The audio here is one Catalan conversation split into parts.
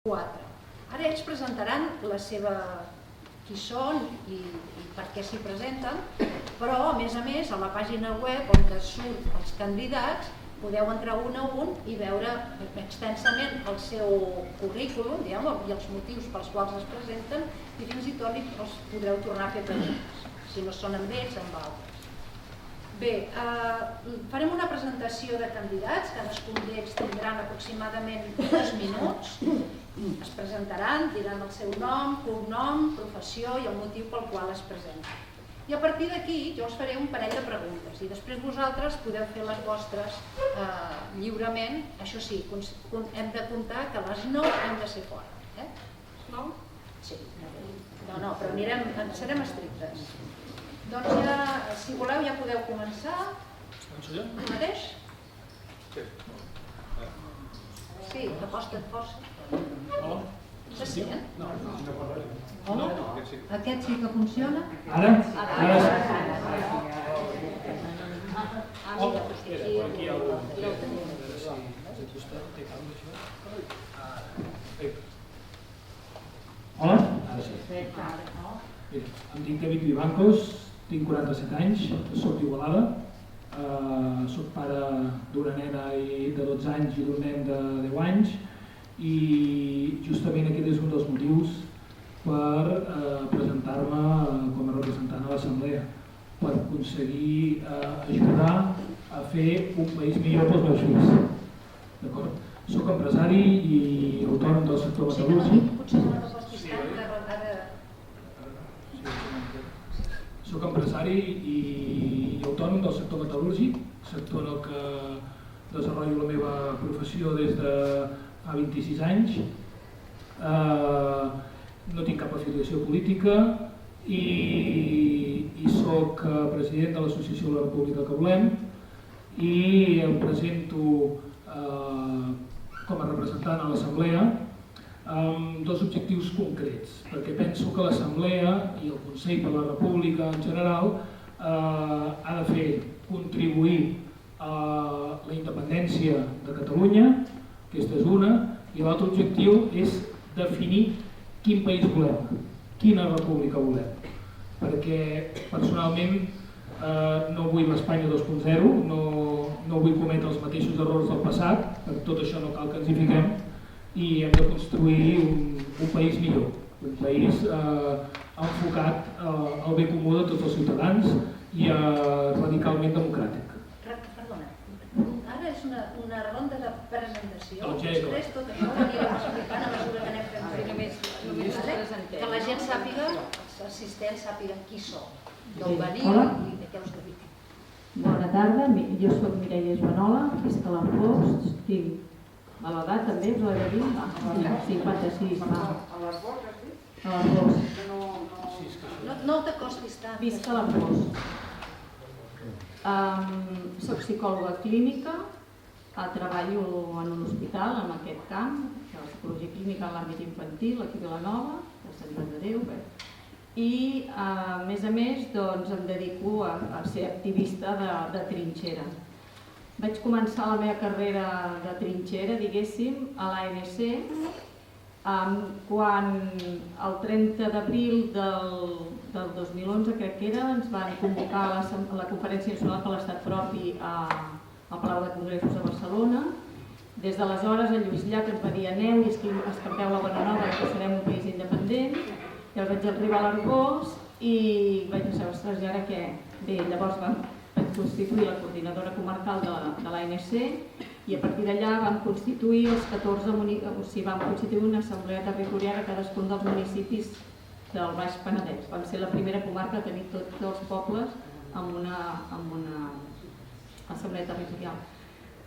4. Ara ells presentaran la seva qui són i per què s'hi presenten, però a més, a la pàgina web on surt els candidats podeu entrar un a un i veure extensament el seu currículum i els motius pels quals es presenten i fins i tot els podreu tornar a fer preguntes, si no són amb ells, amb altres. Bé, farem una presentació de candidats, cadascun d'ells tindran aproximadament 2 minuts, es presentaran, diran el seu nom, cognom, professió i el motiu pel qual es presenten. I a partir d'aquí jo us faré un parell de preguntes i després vosaltres podeu fer les vostres lliurement. Això sí, hem de comptar que a les 9 hem de ser fora. 9? Sí. No, però serem estrictes. Doncs ja, si voleu, ja podeu començar. El mateix? Sí, aposta't força. Hola. Se sent? No. Hola? Aquest sí que funciona? Ara? Ara sí. Per aquí hi ha algú. A veure si vostè té calma, això. Hola? Ara sí. Mira, em dic David Vivancos, tinc 47 anys, soc d'Igualada, soc pare d'una nena de 12 anys i d'un nen de 10 anys i justament aquest és un dels motius per presentar-me com a representant a l'Assemblea, per aconseguir ajudar a fer un país millor pels meus fills. Soc empresari i autònom del sector metal·lúrgic. Soc empresari i autònom del sector metal·lúrgic, sector en el que desenvolupo la meva professió des de fa 26 anys. No tinc cap afiliació política i soc president de l'Associació de la República que volem i em presento com a representant a l'Assemblea amb 2 objectius concrets, perquè penso que l'Assemblea i el Consell per la República en general ha de fer contribuir a la independència de Catalunya, aquesta és una, i l'altre objectiu és definir quin país volem, quina república volem, perquè personalment no vull l'Espanya 2.0, no vull cometre els mateixos errors del passat, per tot això no cal que ens hi fiquem, i hem de construir un país millor, un país enfocat al bé comú de tots els ciutadans i radicalment democràtic. Perdona, ara és una ronda de presentació, Doncs ja després tot això ho anirem explicant a mesura que anem fent. Que la gent sàpiga, els assistents sàpiguen qui són, d'on veniu i de què us dediqueu. Bona tarda, jo soc Mireia Joanola, visc a l'Arboç, tinc a l'edat també, us ho he de dir? 56, va. A les Borges, has dit? A l'Arboç. No t'acostis tant. Visc a l'Arboç. Soc psicòloga clínica, treballo en un hospital, en aquest camp, de la psicologia clínica en l'àmbit infantil, aquí a Vilanova, a Sant Joan de Déu, i a més doncs, em dedico a ser activista de trinxera. Vaig començar la meva carrera de trinxera, diguéssim, a l'ANC, quan el 30 d'abril del 2011, crec que era, ens van convocar a la Conferència Nacional per l'Estat Propi al Palau de Congressos de Barcelona. Des d'aleshores el Lluís Llach ens va dir aneu i escampeu la bona nova que serem un país independent. Llavors vaig arribar a l'Arboç i vaig pensar, ostres, i ara què? Bé, llavors vaig constituir la coordinadora comarcal de l'ANC i a partir d'allà vam constituir una assemblea territorial a cadascun dels municipis del Baix Penedès. Vam ser la primera comarca a tenir tots els pobles amb una assemblea territorial.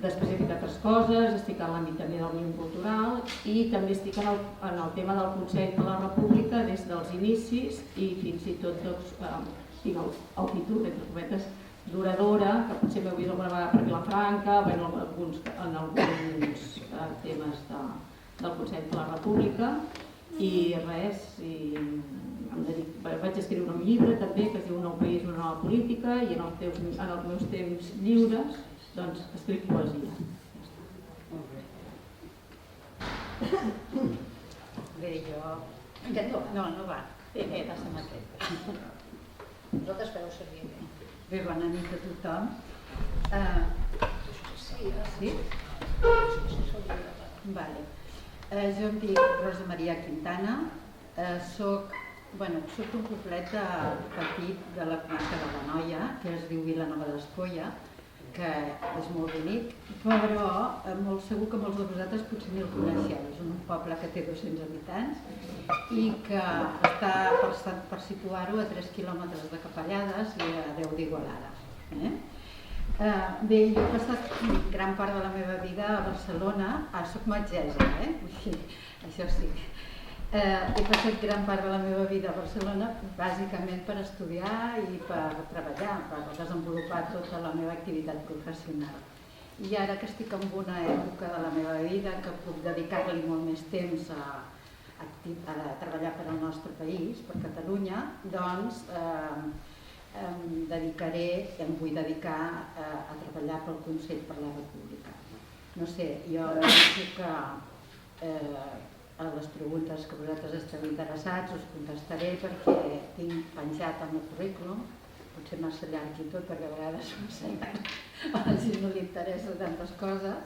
Després he fet altres coses, estic en l'àmbit també del món cultural i també estic en el tema del Consell de la República des dels inicis i fins i tot tinc altitud, entre cometes, d'oradora, que potser m'heu vist alguna vegada per Vilafranca, en alguns temes del Consell de la República i res, vaig escriure un llibre també que es diu Un nou país, una nova política i en els meus temps lliures doncs escric poesia. Aquest no va. No, no va. Té, va ser amb aquest. Vosaltres fareu servir bé. Bé, bona nit a tothom. Sí? Vale. Jo em dic Rosa Maria Quintana, soc un poblet petit de la comarca de l'Anoia, que es diu Vilanova d'Espolla, que és molt bonic, però molt segur que molts de vosaltres potser ni el coneixeu. És un poble que té 200 habitants i que està, per situar-ho, a 3 quilòmetres de Capellades i a 10 d'Igualada. Bé, jo he passat gran part de la meva vida a Barcelona, soc metgessa, això sí. He passat gran part de la meva vida a Barcelona bàsicament per estudiar i per treballar, per desenvolupar tota la meva activitat professional. I ara que estic en una època de la meva vida que puc dedicar-li molt més temps a treballar per al nostre país, per Catalunya, doncs em vull dedicar a treballar pel Consell per la República. No sé, jo penso que a les preguntes que vosaltres esteu interessats us contestaré perquè tinc penjat el meu currículum, potser massa llarg i tot perquè a vegades a la gent no li interessa tantes coses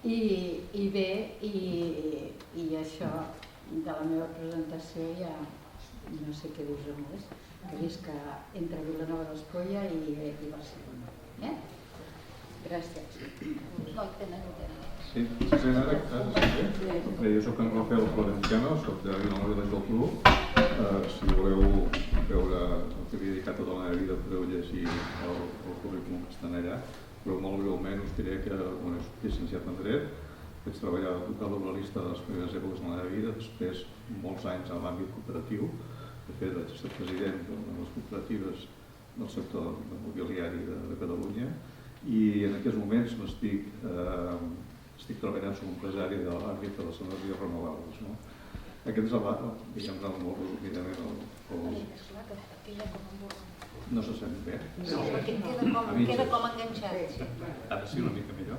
i bé, i això de la meva presentació ja no sé què dir-vos més, que visc entre Vilanova d'Espolla i Barcelona. Gràcies. No el tenen. Sí, se sent ara? Jo soc en Rafael Florentino, soc de Vilanova i la Geltrú. Si voleu veure el que havia dedicat tota la meva vida, podeu llegir el currículum que estan allà, però molt breument us diré que soc llicenciat en Dret, vaig treballar d'advocat laboralista de les primeres èpoques de la meva vida, després molts anys en l'àmbit cooperatiu. De fet, vaig ser president de les cooperatives del sector mobiliari de Catalunya i en aquests moments estic treballant com a empresari de l'àmbit de les energies renovables. Aquest és diguem-ne, molt resumidament No se sent bé? No, perquè queda com enganxat. Ara sí, una mica millor.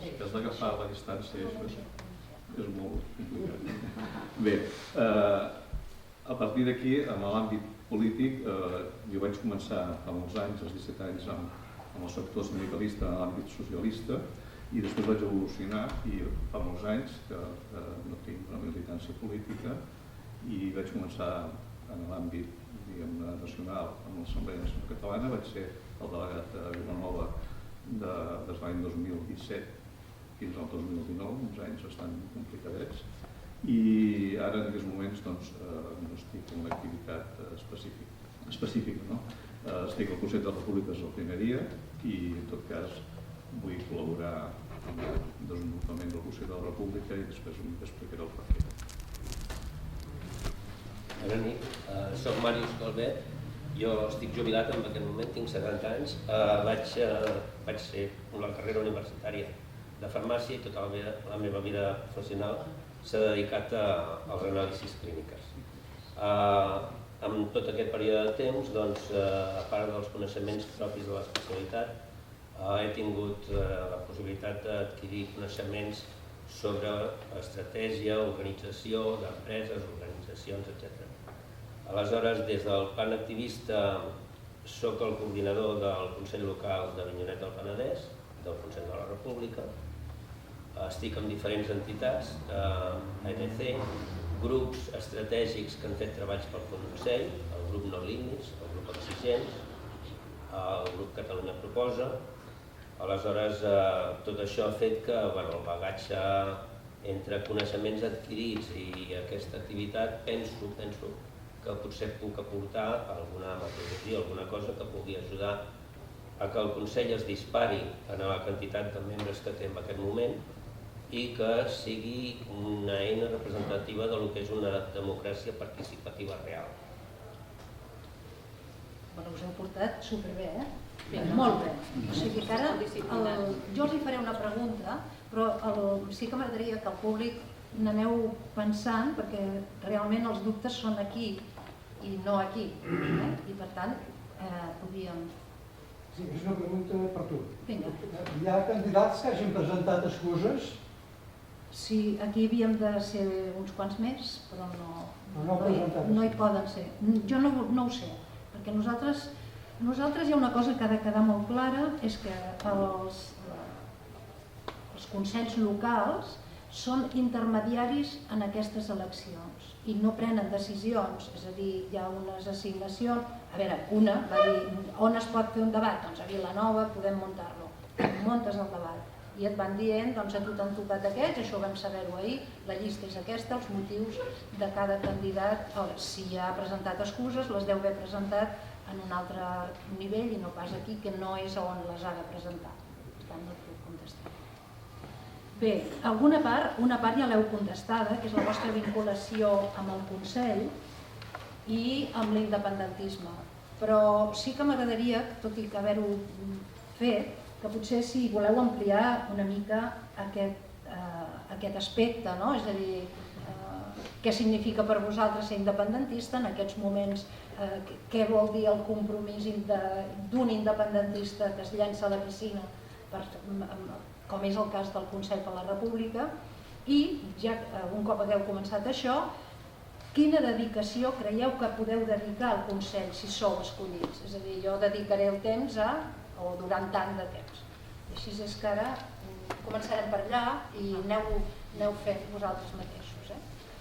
Si has d'agafar la distància, és molt complicat. Bé, a partir d'aquí, en l'àmbit polític, jo vaig començar fa molts anys, als 17 anys, amb el sector sindicalista en l'àmbit socialista i després vaig evolucionar i fa molts anys que no tinc una militància política i vaig començar en l'àmbit nacional amb l'Assemblea Nacional Catalana, vaig ser el delegat de Vilanova des de l'any 2017 fins al 2019, uns anys bastant complicadets, i ara en aquests moments no estic en una activitat específica. Estic al Consell de la República des del primer dia i en tot cas vull col·laborar amb el desenvolupament del Consell de la República i després explicaré el perquè. Bona nit, soc Màrius Calvet, jo estic jubilat en aquest moment, tinc 70 anys, vaig ser una carrera universitària de farmàcia i tota la meva vida professional s'ha dedicat als anàlisis clíniques. En tot aquest període de temps, a part dels coneixements propis de l'especialitat, he tingut la possibilitat d'adquirir coneixements sobre estratègia, organització d'empreses, organitzacions, etc. Aleshores, des del plan activista, soc el coordinador del Consell Local d'Avinyonet del Penedès, del Consell de la República. Estic amb diferents entitats, ENC, grups estratègics que han fet treballs pel Consell, el grup No Límits, el grup Exigents, el grup Catalunya Proposa. Aleshores, tot això ha fet que el bagatge entre coneixements adquirits i aquesta activitat penso que potser puc aportar alguna metodologia, alguna cosa que pugui ajudar a que el Consell es dispari en la quantitat de membres que té en aquest moment i que sigui una eina representativa del que és una democràcia participativa real. Us heu portat superbé, molt bé. O sigui que ara jo els hi faré una pregunta, però sí que m'agradaria que el públic n'aneu pensant, perquè realment els dubtes són aquí i no aquí. I per tant, podríem... Sí, és una pregunta per tu. Vinga. Hi ha candidats que hagin presentat excuses Sí, aquí havíem de ser uns quants més, però no hi poden ser. Jo no ho sé, perquè nosaltres hi ha una cosa que ha de quedar molt clara, és que els consells locals són intermediaris en aquestes eleccions i no prenen decisions, és a dir, hi ha unes assignacions. A veure, una va dir, on es pot fer un debat? Doncs a Vilanova podem muntar-lo. Muntes el debat i et van dient, doncs a tu t'han tocat aquests, això vam saber-ho ahir, la llista és aquesta, els motius de cada candidat. Si ha presentat excuses, les deu haver presentat en un altre nivell i no pas aquí, que no és on les ha de presentar. Per tant, no et puc contestar. Bé, una part ja l'heu contestada, que és la vostra vinculació amb el Consell i amb l'independentisme. Però sí que m'agradaria, tot i que haver-ho fet, que potser si voleu ampliar una mica aquest aspecte, no? És a dir, què significa per vosaltres ser independentista en aquests moments, què vol dir el compromís d'un independentista que es llença a la piscina, com és el cas del Consell per la República, i ja un cop hagueu començat això, quina dedicació creieu que podeu dedicar al Consell si sou escollits? És a dir, jo dedicaré el temps o durant tant de temps. I així és que ara començarem per allà i aneu fent vosaltres mateixos.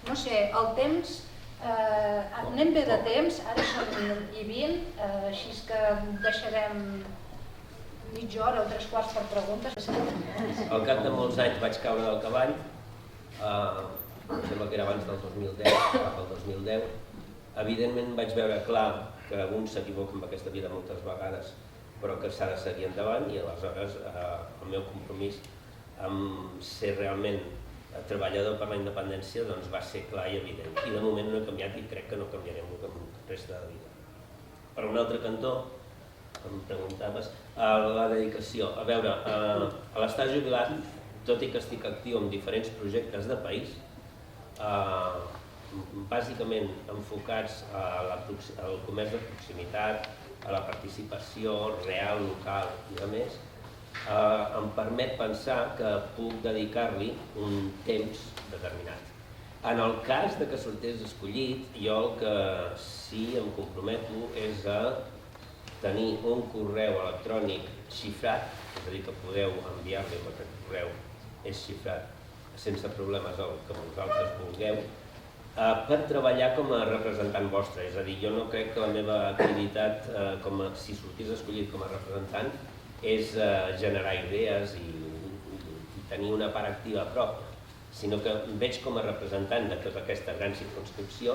No sé, el temps, anem bé de temps, ara són 1:20, així que deixarem mitja hora o 3/4 per preguntes. Al cap de molts anys vaig caure del cavall, em sembla que era abans del 2010, cap al 2010. Evidentment vaig veure clar que un s'equivoca amb aquesta vida moltes vegades, però que s'ha de seguir endavant, i aleshores el meu compromís amb ser realment treballador per la independència doncs va ser clar i evident. I de moment no he canviat i crec que no canviarem el resta de vida. Per un altre cantó, em preguntaves, la dedicació. A veure, a l'estar jubilat, tot i que estic actiu en diferents projectes de país, bàsicament enfocats al comerç de proximitat, a la participació real, local i de més, em permet pensar que puc dedicar-li un temps determinat. En el cas que sortés escollit, jo el que sí em comprometo és a tenir un correu electrònic xifrat, és a dir, que podeu enviar-li amb aquest correu, és xifrat, sense problemes el que vosaltres vulgueu, per treballar com a representant vostre. És a dir, jo no crec que la meva activitat, si sortís escollit com a representant, és generar idees i tenir una part activa pròpia, sinó que em veig com a representant de tota aquesta gran circumscripció,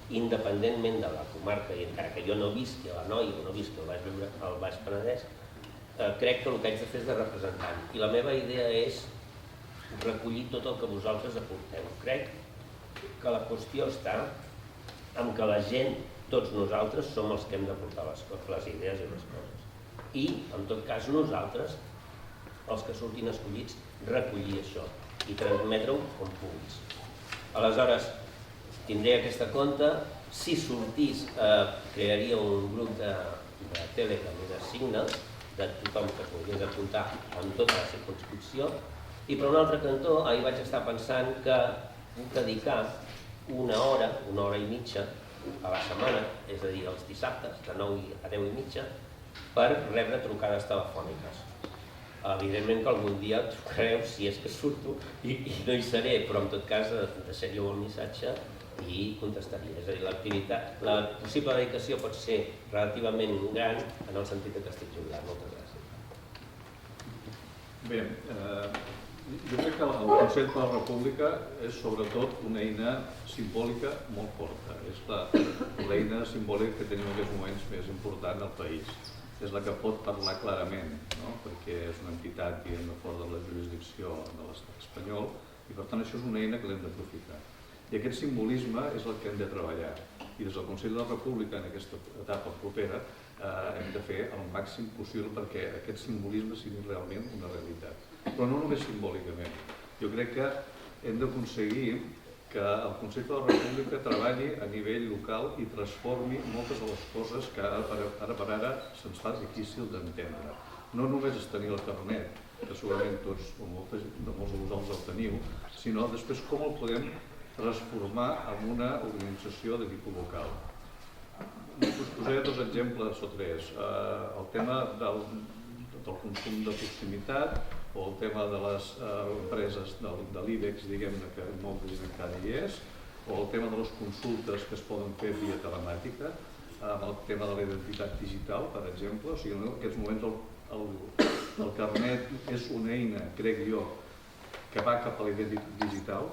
independentment de la comarca, i encara que jo no visqui a l'Anoia o no visqui al Baix Penedès, crec que el que haig de fer és de representant. I la meva idea és recollir tot el que vosaltres aporteu. Crec que la qüestió està en que la gent, tots nosaltres, som els que hem de portar les idees i les coses. I, en tot cas, nosaltres, els que surtin escollits, recollir això i transmetre-ho com puguis. Aleshores, tindré aquesta compte. Si sortís, crearia un grup de Telegram i de Signal, de tothom que es volgués apuntar en tota la circumscripció. I per un altre cantó, ahir vaig estar pensant que puc dedicar una hora i mitja a la setmana, és a dir, els dissabtes, de 9 a 10 i mitja, per rebre trucades telefòniques. Evidentment que algun dia trucareu si és que surto i no hi seré, però en tot cas deixaríeu el missatge i contestaria. És a dir, la possible dedicació pot ser relativament gran en el sentit que estic jubilat. Moltes gràcies. Bé, jo crec que el Consell per la República és sobretot una eina simbòlica molt forta. És l'eina simbòlica que tenim en aquests moments més important al país. És la que pot parlar clarament, perquè és una entitat fora de la jurisdicció de l'estat espanyol i per tant això és una eina que l'hem d'aprofitar. I aquest simbolisme és el que hem de treballar. I des del Consell de la República, en aquesta etapa propera, hem de fer el màxim possible perquè aquest simbolisme sigui realment una realitat. Però no només simbòlicament. Jo crec que hem d'aconseguir que el Consell de la República treballi a nivell local i transformi moltes de les coses que ara per ara se'ns fa difícil d'entendre. No només és tenir el carnet que segurament tots o molts de vosaltres el teniu, sinó després com el podem transformar en una organització de tipus local. Us posaré 2 exemples o 3. El tema del consum de proximitat o el tema de les empreses de l'IBEX, diguem-ne, que molta gent encara hi és, o el tema de les consultes que es poden fer via telemàtica, el tema de la identitat digital, per exemple. O sigui, en aquests moments el carnet és una eina, crec jo, que va cap a la identitat digital.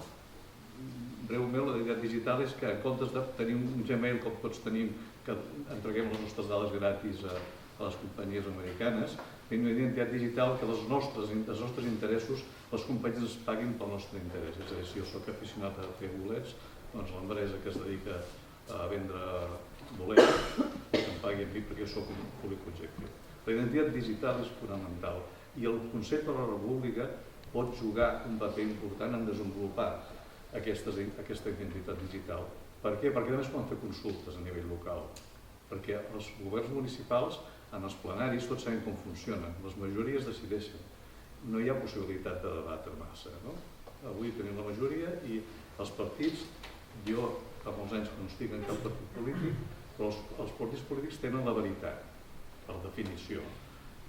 Breument, la identitat digital és que en comptes de tenir un Gmail com tots tenim, que entreguem les nostres dades gratis a les companyies americanes, una identitat digital que els nostres interessos les companyies es paguin pel nostre interès. És a dir, si jo soc aficionat a fer bolets, doncs l'empresa que es dedica a vendre bolets em pagui a mi perquè soc un públic objectiu. La identitat digital és fonamental i el Consell per la República pot jugar un paper important en desenvolupar aquesta identitat digital. Per què? Perquè només poden fer consultes a nivell local. Perquè els governs municipals, en els plenaris, tots sabem com funcionen. Les majories decideixen. No hi ha possibilitat de debatre massa. Avui tenim la majoria i els partits, jo fa molts anys que no estic en cap partit polític, però els partits polítics tenen la veritat, per definició.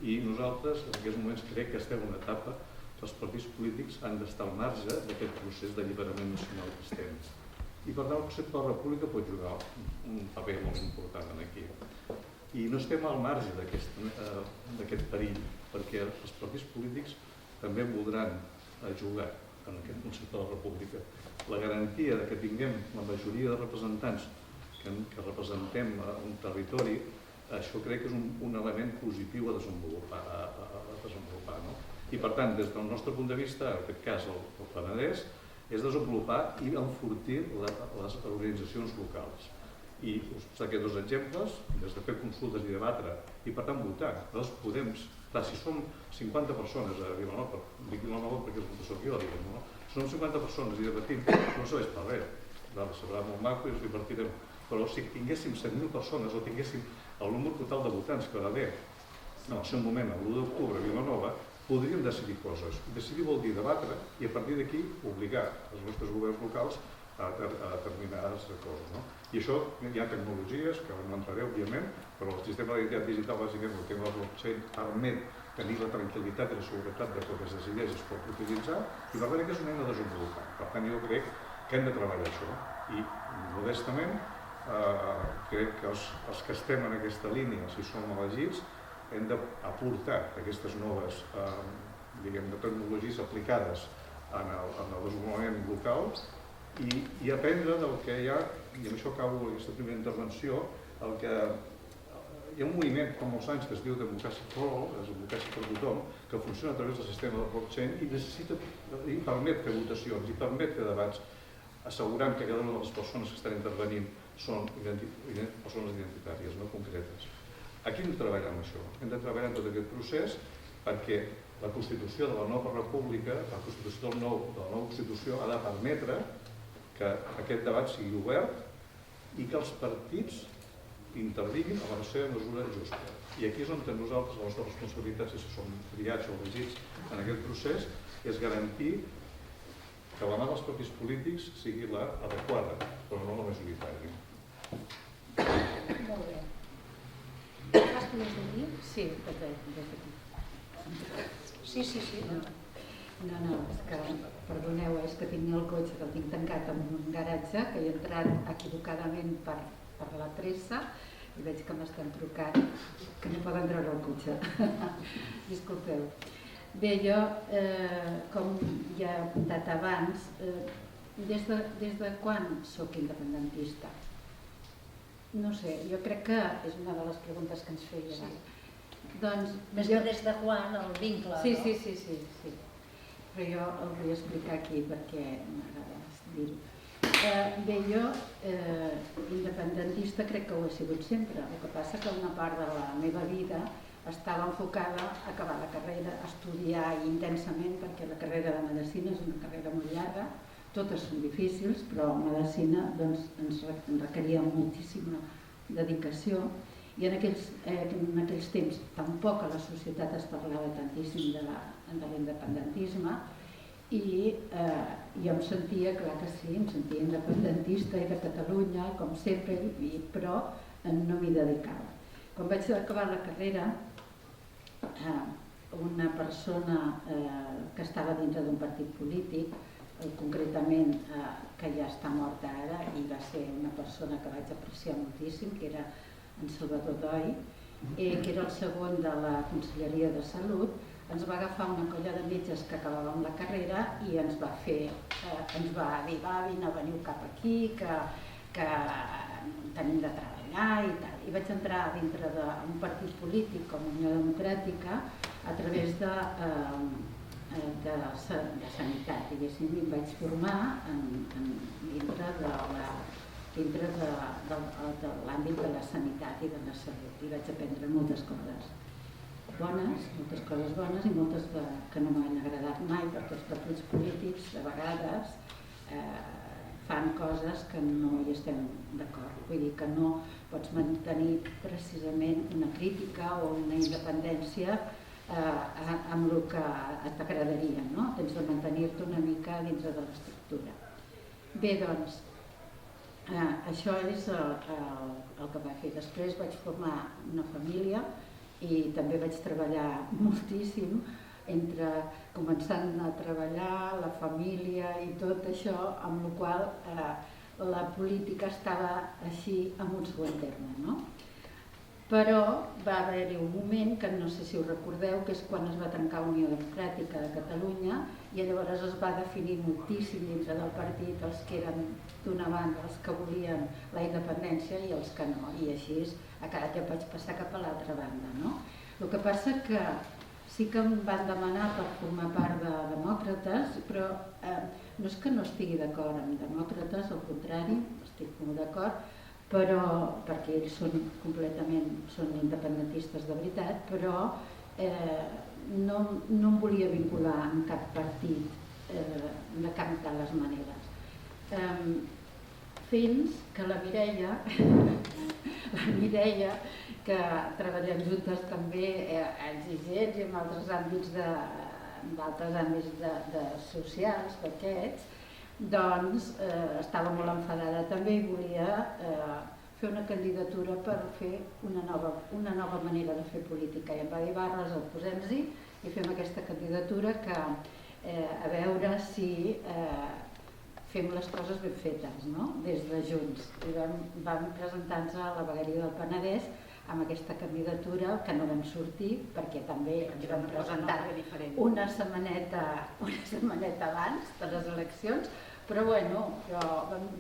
I nosaltres, en aquests moments, crec que estem en una etapa que els partits polítics han d'estar al marge d'aquest procés d'alliberament nacional que estem. I per tant el Consell per la República pot jugar un paper molt important aquí. I no estem al marge d'aquest perill, perquè els partits polítics també voldran jugar en aquest Consell per la República. La garantia que tinguem la majoria de representants que representem un territori, això crec que és un element positiu a desenvolupar. I per tant, des del nostre punt de vista, en aquest cas el Penedès, és desenvolupar i enfortir les organitzacions locals. I us posaré 2 exemples, des de fer consultes i debatre i per tant votar. Nosaltres podem, si som 50 persones a Vilanova, dic Vilanova perquè és on soc jo, si som 50 persones i debatim, no serveix per res. Serà molt maco i ens divertirem. Però si tinguéssim 7.000 persones o tinguéssim el número total de votants que va haver en el seu moment, l'1 d'octubre a Vilanova, podríem decidir coses. Decidir vol dir debatre i a partir d'aquí obligar els nostres governs locals a determinades coses. I això hi ha tecnologies, que no entraré, òbviament, però el sistema d'identitat digital, bàsicament, el tema del blockchain, permet tenir la tranquil·litat i la seguretat de que el que es decideix es pot utilitzar i per tant que és una eina a desenvolupar. Per tant, jo crec que hem de treballar això i, modestament, crec que els que estem en aquesta línia, si som elegits, hem d'aportar aquestes noves tecnologies aplicades en el desenvolupament local i aprendre del que hi ha, i amb això acabo aquesta primera intervenció, hi ha un moviment fa molts anys que es diu Democràcia for All, és democràcia per tothom, que funciona a través del sistema de blockchain i permet fer votacions i permet fer debats, assegurant que cada una de les persones que estan intervenint són persones identitàries, no concretes. Aquí hem de treballar amb això, hem de treballar en tot aquest procés perquè la Constitució de la nova república, la Constitució de la nova Constitució ha de permetre que aquest debat sigui obert i que els partits intervinguin a la seva mesura justa. I aquí és on nosaltres, la nostra responsabilitat, si som triats o elegits en aquest procés, és garantir que la mà dels partits polítics sigui l'adequada, però no la majoritària. Molt bé. Fas tu des d'aquí? Sí, des d'aquí. Sí. No, és que, perdoneu, és que tinc el cotxe, que el tinc tancat en un garatge, que he entrat equivocadament per la pressa i veig que m'estan trucant, que no poden treure el cotxe. Disculpeu. Bé, jo, com ja he apuntat abans, des de quan soc independentista? No sé, jo crec que és una de les preguntes que ens feia. Doncs, més jo des de quan, el vincle, sí, no? Sí. Però jo el vull explicar aquí perquè m'agrada dir-ho. Bé, jo, independentista, crec que ho he sigut sempre. El que passa que una part de la meva vida estava enfocada a acabar la carrera, a estudiar intensament, perquè la carrera de Medicina és una carrera molt llarga, totes són difícils, però Medicina ens requeria moltíssima dedicació I en aquells temps tampoc a la societat es parlava tantíssim de l'independentisme i jo em sentia, clar que sí, em sentia independentista i de Catalunya, com sempre, però no m'hi dedicava. Quan vaig acabar la carrera, una persona que estava dintre d'un partit polític, concretament que ja està morta ara i va ser una persona que vaig apreciar moltíssim, que era en Salvador Doi, que era el segon de la Conselleria de Salut, ens va agafar una colla de metges que acabàvem la carrera i ens va dir, veniu cap aquí, que tenim de treballar i tal. I vaig entrar dintre d'un partit polític com Unió Democràtica a través de sanitat, diguéssim, i em vaig formar dintre de l'àmbit de la sanitat i de la salut i vaig aprendre moltes coses bones i moltes que no m'han agradat mai, perquè els partits polítics de vegades fan coses que no hi estem d'acord. Vull dir que no pots mantenir precisament una crítica o una independència amb el que t'agradaria, no? Tens de mantenir-te una mica dintre de l'estructura. Bé, doncs, això és el que vaig fer. Després vaig formar una família i també vaig treballar moltíssim entre començant a treballar, la família i tot això, amb la qual la política estava així en un segon terme, no? Però va haver-hi un moment, que no sé si ho recordeu, que és quan es va tancar Unió Democràtica de Catalunya i llavors es va definir moltíssim dintre del partit els que eren d'una banda, els que volien la independència i els que no, i així ja vaig passar cap a l'altra banda, no? El que passa que sí que em van demanar per formar part de demòcrates, però no és que no estigui d'acord amb demòcrates, al contrari, estic molt d'acord, però perquè ells són independentistes de veritat, però no em volia vincular en cap partit de cap de les maneres. Fins que la Mireia, que treballem juntes també a exigents i en altres àmbits socials d'aquests, doncs estava molt enfadada també i volia fer una candidatura per fer una nova manera de fer política. I em va dir, va, Rosa, posem-hi i fem aquesta candidatura que a veure si fem les coses ben fetes, no? Des de Junts. I vam presentar-nos a la vegueria del Penedès amb aquesta candidatura, que no vam sortir perquè també ens vam presentar una setmaneta abans de les eleccions, però bueno,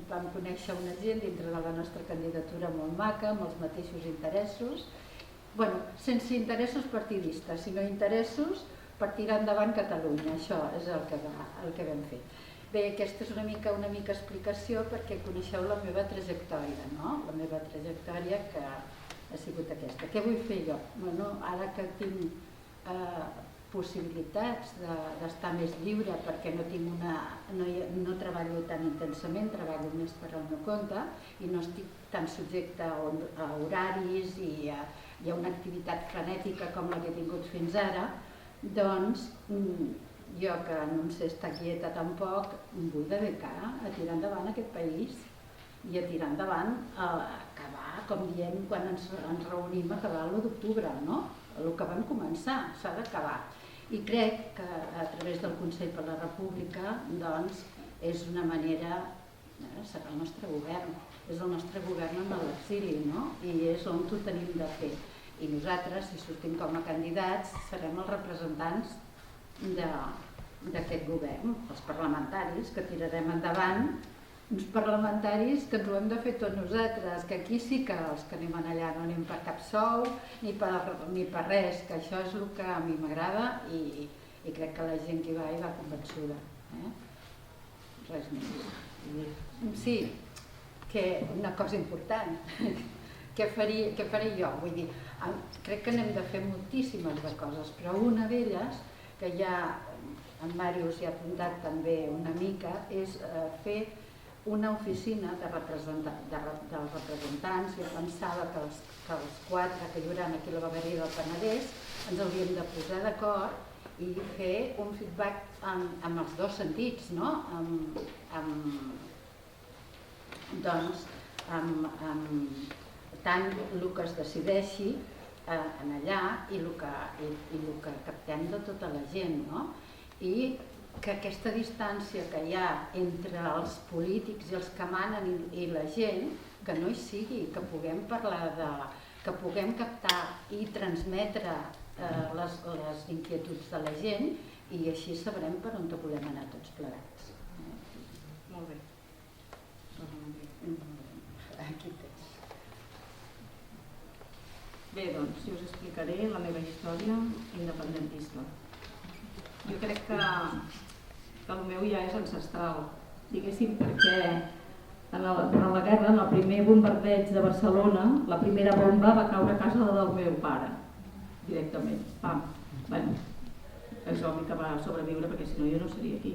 vam conèixer una gent dintre de la nostra candidatura molt maca, amb els mateixos interessos, bueno, sense interessos partidistes, sinó interessos per tirar endavant Catalunya. Això és el que vam fer. Bé, aquesta és una mica explicació perquè coneixeu la meva trajectòria, no? La meva trajectòria que ha sigut aquesta. Què vull fer jo? Bueno, ara que tinc possibilitats d'estar més lliure perquè no treballo tan intensament, treballo més per al meu compte i no estic tan subjecte a horaris i a una activitat frenètica com la que he tingut fins ara, doncs jo, que no em sé estar quieta tampoc, em vull dedicar a tirar endavant aquest país i a tirar endavant, a acabar, com diem, quan ens reunim a acabar l'1 d'octubre, no? El que vam començar, s'ha d'acabar. I crec que a través del Consell per la República, doncs, és una manera, serà el nostre govern, és el nostre govern en l'exili, no? I és on ho tenim de fer. I nosaltres, si sortim com a candidats, serem els representants d'aquest govern, els parlamentaris, que tirarem endavant, uns parlamentaris que ens ho hem de fer tots nosaltres, que aquí sí que els que anem allà no anem per cap sou ni per res, que això és el que a mi m'agrada i crec que la gent que hi va convençuda. Res més. Sí, que una cosa important, què faré jo? Vull dir, crec que n'hem de fer moltíssimes de coses, però una d'elles, que ja en Màrius hi ha apuntat també una mica, és fer una oficina dels representants. Jo pensava que els 4 que hi haurà aquí a la vegueria del Penedès ens hauríem de posar d'acord i fer un feedback en els dos sentits, no? Tant el que es decideixi en allà i el que captem de tota la gent, no? I que aquesta distància que hi ha entre els polítics i els que manen i la gent, que no hi sigui, que puguem parlar que puguem captar i transmetre les inquietuds de la gent i així sabrem per on volem anar tots plegats. Molt bé. Aquí tens. Bé, doncs, jo us explicaré la meva història independentista. Jo crec que el meu ja és ancestral, diguéssim, perquè en la guerra, en el primer bombardeig de Barcelona, la primera bomba va caure a casa del meu pare, directament. Pam. Bueno, és obvi que va sobreviure perquè si no jo no seria aquí.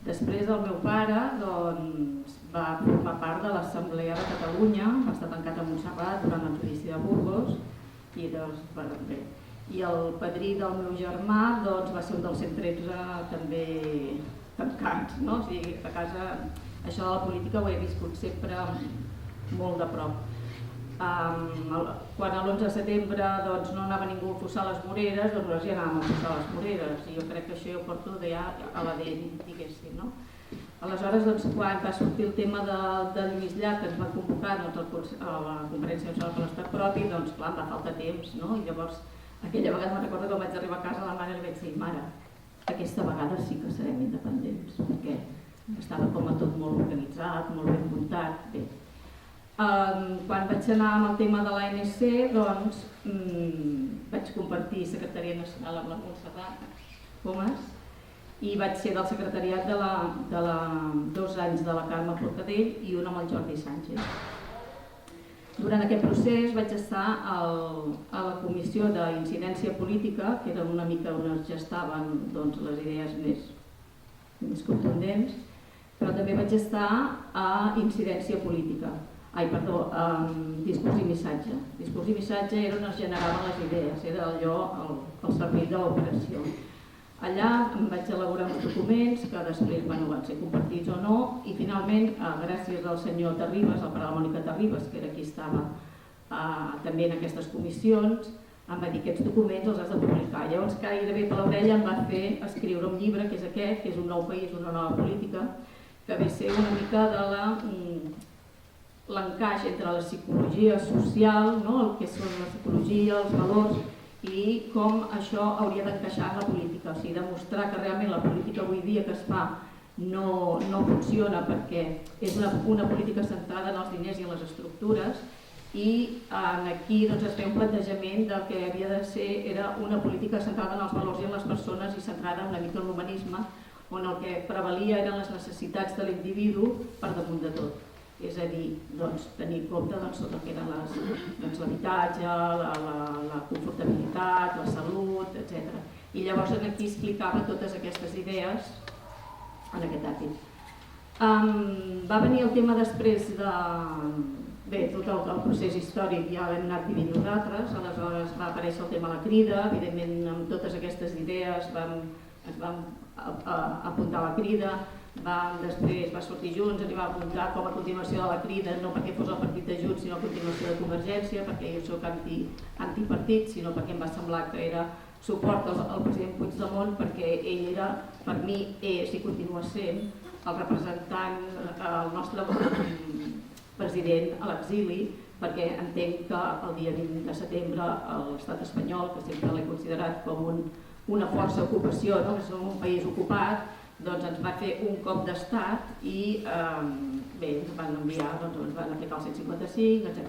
Després el meu pare doncs, va formar part de l'Assemblea de Catalunya, va estar tancat a Montserrat durant el judici de Burgos i doncs, bé. I el padrí del meu germà doncs, va ser un dels 113 també tancats, no? O sigui, a casa això de la política ho he viscut sempre molt de prop. Quan l'11 de setembre doncs, no anava ningú a fossar les voreres, doncs nosaltres ja anàvem a fossar les voreres i jo crec que això ho porto ja a l'ADN, diguéssim, no? Aleshores, doncs, quan va sortir el tema de Lluís Llach, que ens va convocar doncs, a la Conferència Nacional per l'Estat Propi, doncs clar, em va faltar temps, no? I llavors, aquella vegada me'n recordo que vaig arribar a casa a la mare i li vaig dir: mare, aquesta vegada sí que serem independents, perquè estava com a tot molt organitzat, molt ben muntat. Bé. Quan vaig anar amb el tema de l'ANC, doncs vaig compartir secretaria nacional amb la Montserrat Comas i vaig ser del secretariat de 2 anys de la Carme Forcadell i un amb el Jordi Sánchez. Durant aquest procés vaig estar a la comissió d'incidència política, que era una mica on es gestaven doncs, les idees més contundents, però també vaig estar a incidència política. Discurs i missatge. Discurs i missatge era on es generaven les idees, era allò el cervell de l'operació. Allà em vaig elaborar uns documents que després van ser compartits o no i finalment, gràcies al senyor Terribas, al pare de la Mònica Terribas, que era qui estava també en aquestes comissions, em va dir: aquests documents els has de publicar. Llavors gairebé per l'orella em va fer escriure un llibre, que és aquest, que és Un nou país, una nova política, que ve a ser una mica de l'encaix entre la psicologia social, no? El que són la psicologia, els valors, i com això hauria d'encaixar en la política, o sigui, demostrar que realment la política avui dia que es fa no funciona perquè és una política centrada en els diners i en les estructures i aquí doncs, es feia un plantejament del que havia de ser era una política centrada en els valors i en les persones i centrada una mica en l'humanisme, on el que prevalia eren les necessitats de l'individu per damunt de tot. És a dir, doncs, tenir en compte tot el que eren l'habitatge, la confortabilitat, la salut, etc. I llavors aquí explicava totes aquestes idees en aquest àmbit. Va venir el tema després de... Bé, tot el procés històric ja l'hem anat vivint nosaltres, aleshores va aparèixer el tema de la crida, evidentment amb totes aquestes idees ens vam apuntar a la crida, després va sortir Junts, ens va apuntar com a continuació de la crida, no perquè fos el partit de Junts, sinó a continuació de Convergència, perquè jo soc antipartit, sinó perquè em va semblar que era suport al president Puigdemont, perquè ell era, per mi, és i continua sent el representant, el nostre president a l'exili, perquè entenc que el dia 20 de setembre l'estat espanyol, que sempre l'he considerat com una força d'ocupació, no? Que som un país ocupat, doncs ens va fer un cop d'estat i bé, ens van enviar, doncs ens van aplicar el 155, etc.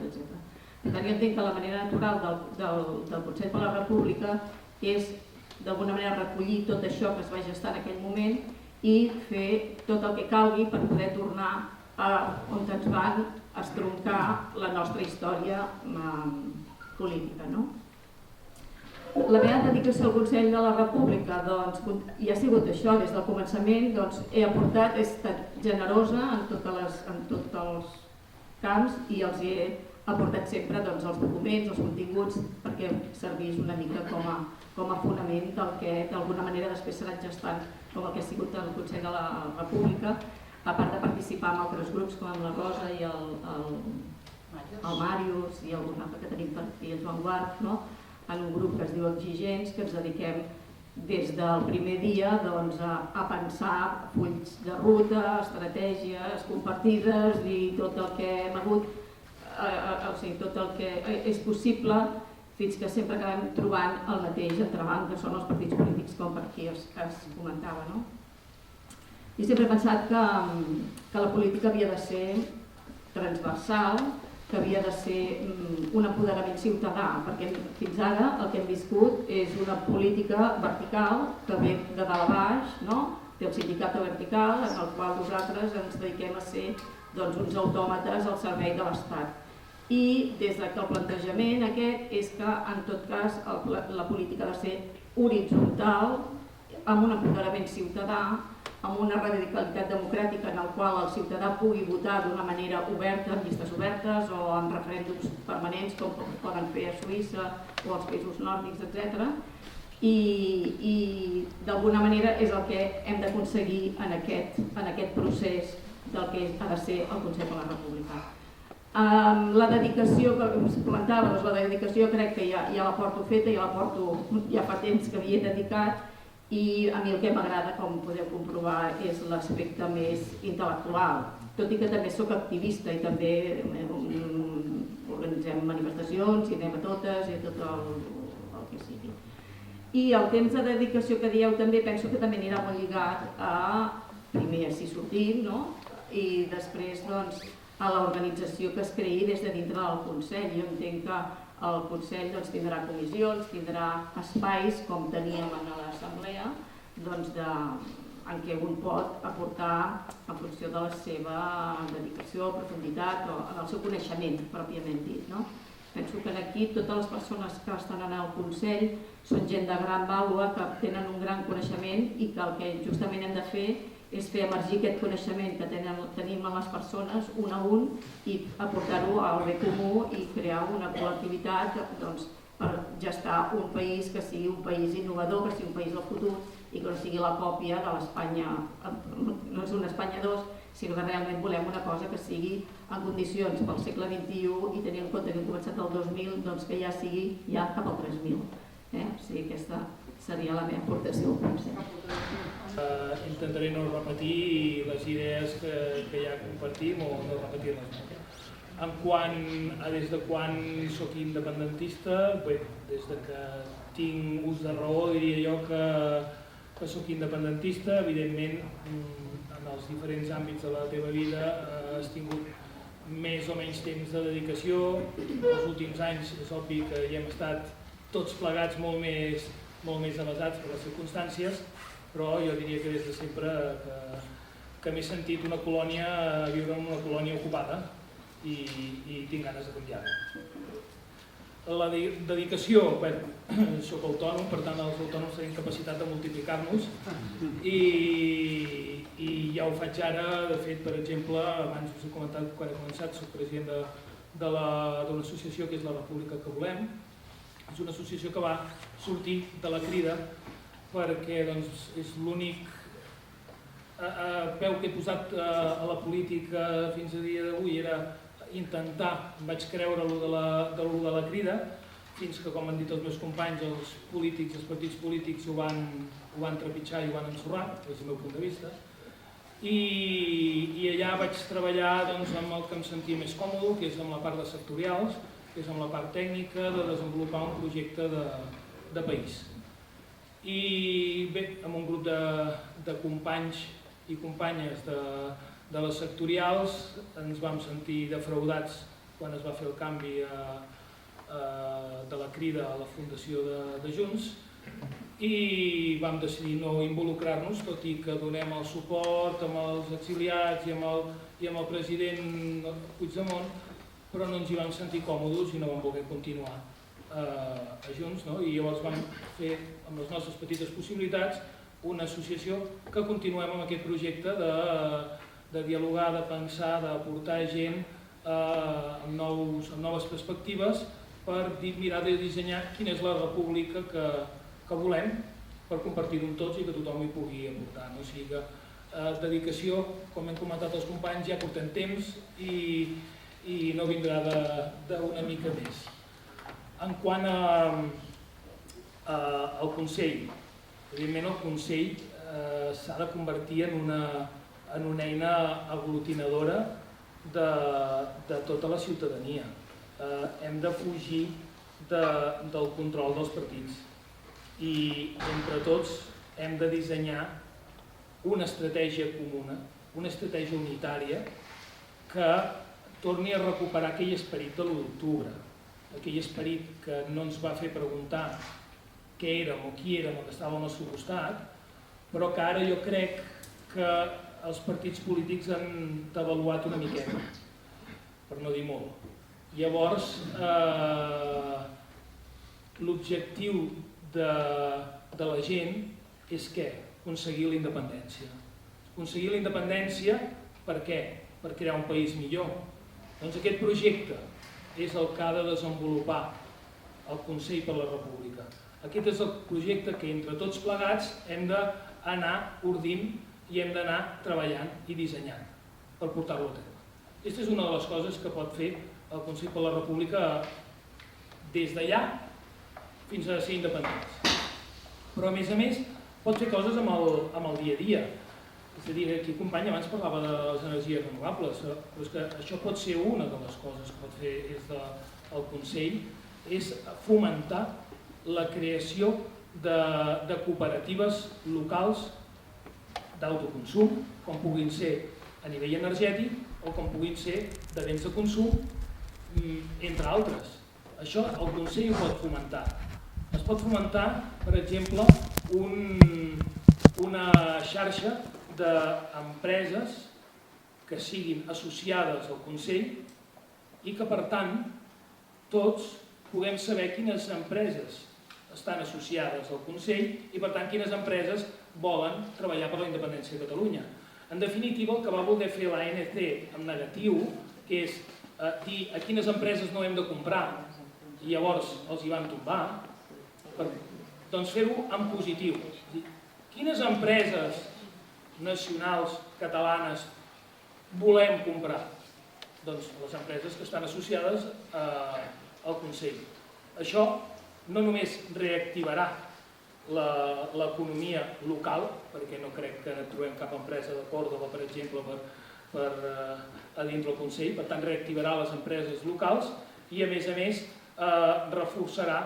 Per tant, jo entenc que la manera natural del Consell per la República és d'alguna manera recollir tot això que es va gestar en aquell moment i fer tot el que calgui per poder tornar on ens van estroncar la nostra història política, no? La meva dedicació al Consell de la República i ha sigut això, des del començament he aportat, he estat generosa en tots els camps i els he aportat sempre els documents, els continguts, perquè servís una mica com a fonament del que d'alguna manera després serà gestant com el que ha sigut el Consell de la República, a part de participar en altres grups com la Rosa i el Màrius i algun altre que tenim per aquí, el Joan Guart, en un grup que es diu Exigents, que ens dediquem des del primer dia a pensar fulls de ruta, estratègies compartides i tot el que hem hagut, o sigui, tot el que és possible, fins que sempre acabem trobant el mateix entrebanc, que són els partits polítics, com per aquí es comentava. I sempre he pensat que la política havia de ser transversal, que havia de ser un empoderament ciutadà, perquè fins ara el que hem viscut és una política vertical que ve de dalt a baix, té el sindicat vertical, en el qual nosaltres ens dediquem a ser uns autòmates al servei de l'Estat. I des que el plantejament aquest és que en tot cas la política ha de ser horitzontal, amb un empoderament ciutadà, amb una radicalitat democràtica en el qual el ciutadà pugui votar d'una manera oberta, en llistes obertes o en referèndums permanents com poden fer a Suïssa o als països nòrdics, etc. I d'alguna manera és el que hem d'aconseguir en aquest procés del que ha de ser el Consell de la República. La dedicació que us comentava, la dedicació crec que ja la porto feta, ja la porto ja fa temps que m'hi he dedicat, i a mi el que m'agrada, com podeu comprovar, és l'aspecte més intel·lectual, tot i que també soc activista i també organitzem manifestacions i anem a totes i tot el que sigui. I el temps de dedicació que dieu també penso que també anirà molt lligat a, primer, si sortim, i després a l'organització que es creï des de dintre del Consell. Jo entenc que el Consell tindrà comissions, tindrà espais, com teníem a l'Assemblea, en què un pot aportar en funció de la seva dedicació, profunditat o del seu coneixement, pròpiament dit. Penso que aquí totes les persones que estan en el Consell són gent de gran vàlua, que tenen un gran coneixement i que el que justament hem de fer és fer emergir aquest coneixement que tenim en les persones un a un i aportar-ho al bé comú i crear una col·lectivitat per gestar un país que sigui un país innovador, que sigui un país del futur i que no sigui la còpia de l'Espanya, no és una Espanya 2, sinó que realment volem una cosa que sigui en condicions pel segle XXI i tenir en compte que hem començat el 2000, que ja sigui ja cap al 3000. O sigui, aquesta seria la meva aportació al Consell. Intentaré no repetir les idees que ja compartim o no repetir-les. En quant a des de quan soc independentista, des de que tinc ús de raó diria jo que soc independentista. Evidentment, en els diferents àmbits de la teva vida has tingut més o menys temps de dedicació. Els últims anys és obvi que hi hem estat tots plegats molt més avasats per les circumstàncies, però jo diria que des de sempre que m'he sentit una colònia, viure en una colònia ocupada i tinc ganes de canviar-ho. La dedicació, soc autònom, per tant els autònoms tenim capacitat de multiplicar-nos i ja ho faig ara. De fet, per exemple, abans us he comentat quan he començat, soc president d'una associació que és la República que volem. És una associació que va sortir de la Crida perquè és l'únic peu que he posat a la política fins a dia d'avui, era intentar, vaig creure lo de la Crida, fins que, com han dit els meus companys, els polítics, els partits polítics ho van trepitjar i ho van ensorrar, des del meu punt de vista. I allà vaig treballar amb el que em sentia més còmode, que és amb la part de sectorials, que és amb la part tècnica de desenvolupar un projecte de país. I bé, amb un grup de companys i companyes de les sectorials ens vam sentir defraudats quan es va fer el canvi de la Crida a la fundació de Junts i vam decidir no involucrar-nos, tot i que donem el suport amb els exiliats i amb el president Puigdemont, però no ens hi vam sentir còmodes i no vam voler continuar a Junts, i llavors vam fer, amb les nostres petites possibilitats, una associació que continuem amb aquest projecte de dialogar, de pensar, d'aportar gent amb noves perspectives per mirar de dissenyar quina és la república que volem per compartir-ho amb tots i que tothom hi pugui aportar. O sigui que dedicació, com hem comentat els companys, ja portem temps i no vindrà d'una mica més. En quant al Consell, evidentment el Consell s'ha de convertir en una eina aglutinadora de tota la ciutadania. Hem de fugir del control dels partits i entre tots hem de dissenyar una estratègia comuna, una estratègia unitària que torni a recuperar aquell esperit de l'1 d'octubre, aquell esperit que no ens va fer preguntar què érem o qui érem o que estava al nostre costat, però que ara jo crec que els partits polítics han devaluat una miqueta, per no dir molt. Llavors, l'objectiu de la gent és què? Aconseguir la independència. Aconseguir la independència per què? Per crear un país millor. Doncs aquest projecte és el que ha de desenvolupar el Consell per la República. Aquest és el projecte que entre tots plegats hem d'anar ordint i hem d'anar treballant i dissenyant per portar-lo a terme. Aquesta és una de les coses que pot fer el Consell per la República des d'allà fins a ser independents. Però a més, pot fer coses amb el dia a dia. És a dir, aquí el company abans parlava de les energies renovables, però és que això pot ser una de les coses que pot fer des del Consell, és fomentar la creació de cooperatives locals d'autoconsum, com puguin ser a nivell energètic o com puguin ser de béns de consum, entre altres. Això el Consell ho pot fomentar. Es pot fomentar, per exemple, una xarxa d'empreses que siguin associades al Consell i que, per tant, tots puguem saber quines empreses estan associades al Consell i, per tant, quines empreses volen treballar per la independència de Catalunya. En definitiva, el que va voler fer l'ANC en negatiu, que és dir a quines empreses no hem de comprar i llavors els hi van tombar, doncs fer-ho en positiu. Quines empreses nacionals catalanes volem comprar? Doncs les empreses que estan associades al Consell. Això no només reactivarà l'economia local, perquè no crec que trobem cap empresa de Còrdova, per exemple, a dins del Consell, per tant reactivarà les empreses locals i a més reforçarà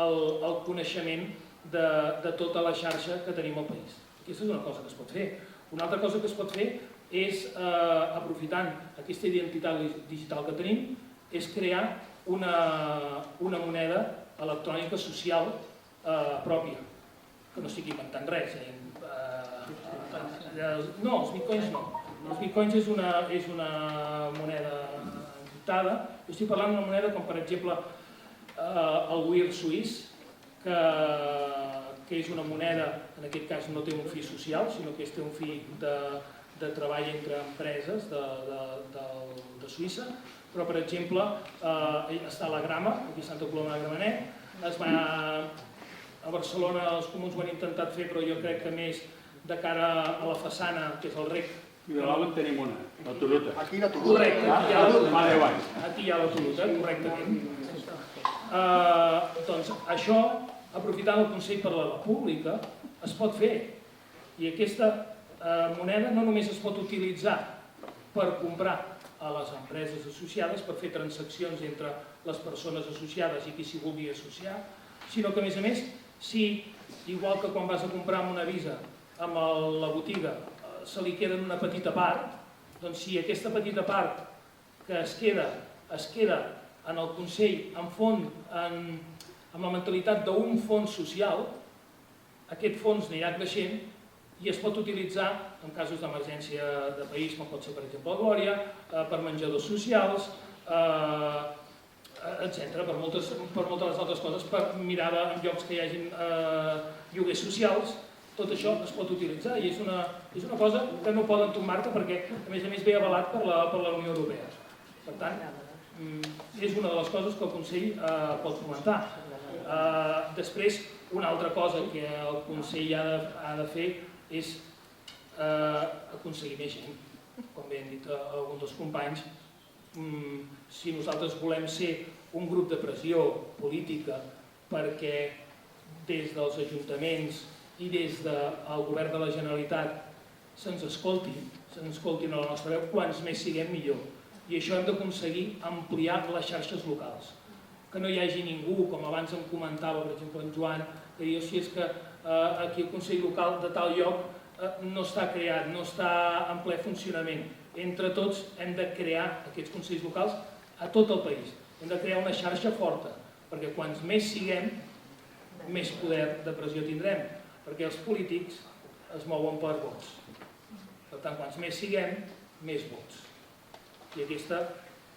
el coneixement de tota la xarxa que tenim al país. Aquesta és una cosa que es pot fer. Una altra cosa que es pot fer és, aprofitant aquesta identitat digital que tenim, és crear una moneda electrònica social pròpia, que no estigui inventant res. No, els bitcoins no. Els bitcoins és una moneda encriptada. Jo estic parlant d'una moneda com, per exemple, el WIR suís, que és una moneda, en aquest cas no té un fi social, sinó que té un fi de treball entre empreses de Suïssa, però per exemple està a la Grama, aquí a Santa Coloma de Gramenet, a Barcelona els comuns ho han intentat fer, però jo crec que més de cara a la façana, que és el rec. I de l'Alba en tenim una, la Toluta. Aquí la Toluta. Correcte, aquí hi ha la Toluta, correctament. Doncs això, aprofitant el Consell per la República, es pot fer. I aquesta moneda no només es pot utilitzar per comprar a les empreses associades, per fer transaccions entre les persones associades i qui s'hi vulgui associar, sinó que, a més, si, igual que quan vas a comprar amb una Visa, amb la botiga, se li queda una petita part, doncs si aquesta petita part que es queda en el Consell amb la mentalitat d'un fons social, aquest fons anirà creixent i es pot utilitzar en casos d'emergència de país, com pot ser per exemple la Glòria, per menjadors socials, etc. Per moltes altres coses, per mirar en llocs que hi hagin lloguers socials, tot això es pot utilitzar i és una cosa que no poden tombar-te perquè a més ve avalat per la Unió Europea. Per tant, és una de les coses que el Consell pot comentar. Després, una altra cosa que el Consell ha de fer és aconseguir més gent. Com bé han dit alguns dels companys, si nosaltres volem ser un grup de pressió política perquè des dels ajuntaments i des del govern de la Generalitat se'ns escoltin a la nostra veu, quants més siguem millor. I això hem d'aconseguir ampliar les xarxes locals. Que no hi hagi ningú, com abans em comentava, per exemple, en Joan, que diu si és que aquí el Consell Local de tal lloc no està creat, no està en ple funcionament. Entre tots hem de crear aquests consells locals a tot el país. Hem de crear una xarxa forta, perquè quants més siguem, més poder de pressió tindrem, perquè els polítics es mouen per vots. Per tant, quants més siguem, més vots. I aquesta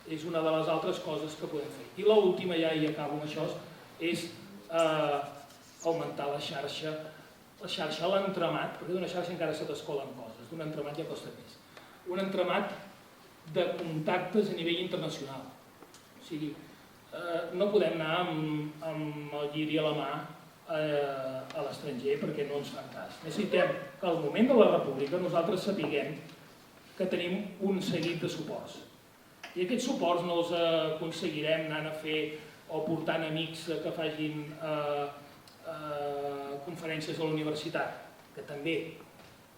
és una de les altres coses que podem fer. I l'última, ja i acabo amb això, és augmentar la xarxa, l'entramat, perquè d'una xarxa encara se t'escolen coses, d'un entramat ja costa més. Un entramat de contactes a nivell internacional. O sigui, no podem anar amb el lliri a la mà a l'estranger perquè no ens fan cas. Necessitem que al moment de la república nosaltres sapiguem que tenim un seguit de suports. I aquests suports no els aconseguirem anant a fer o portant amics que facin conferències a la universitat, que també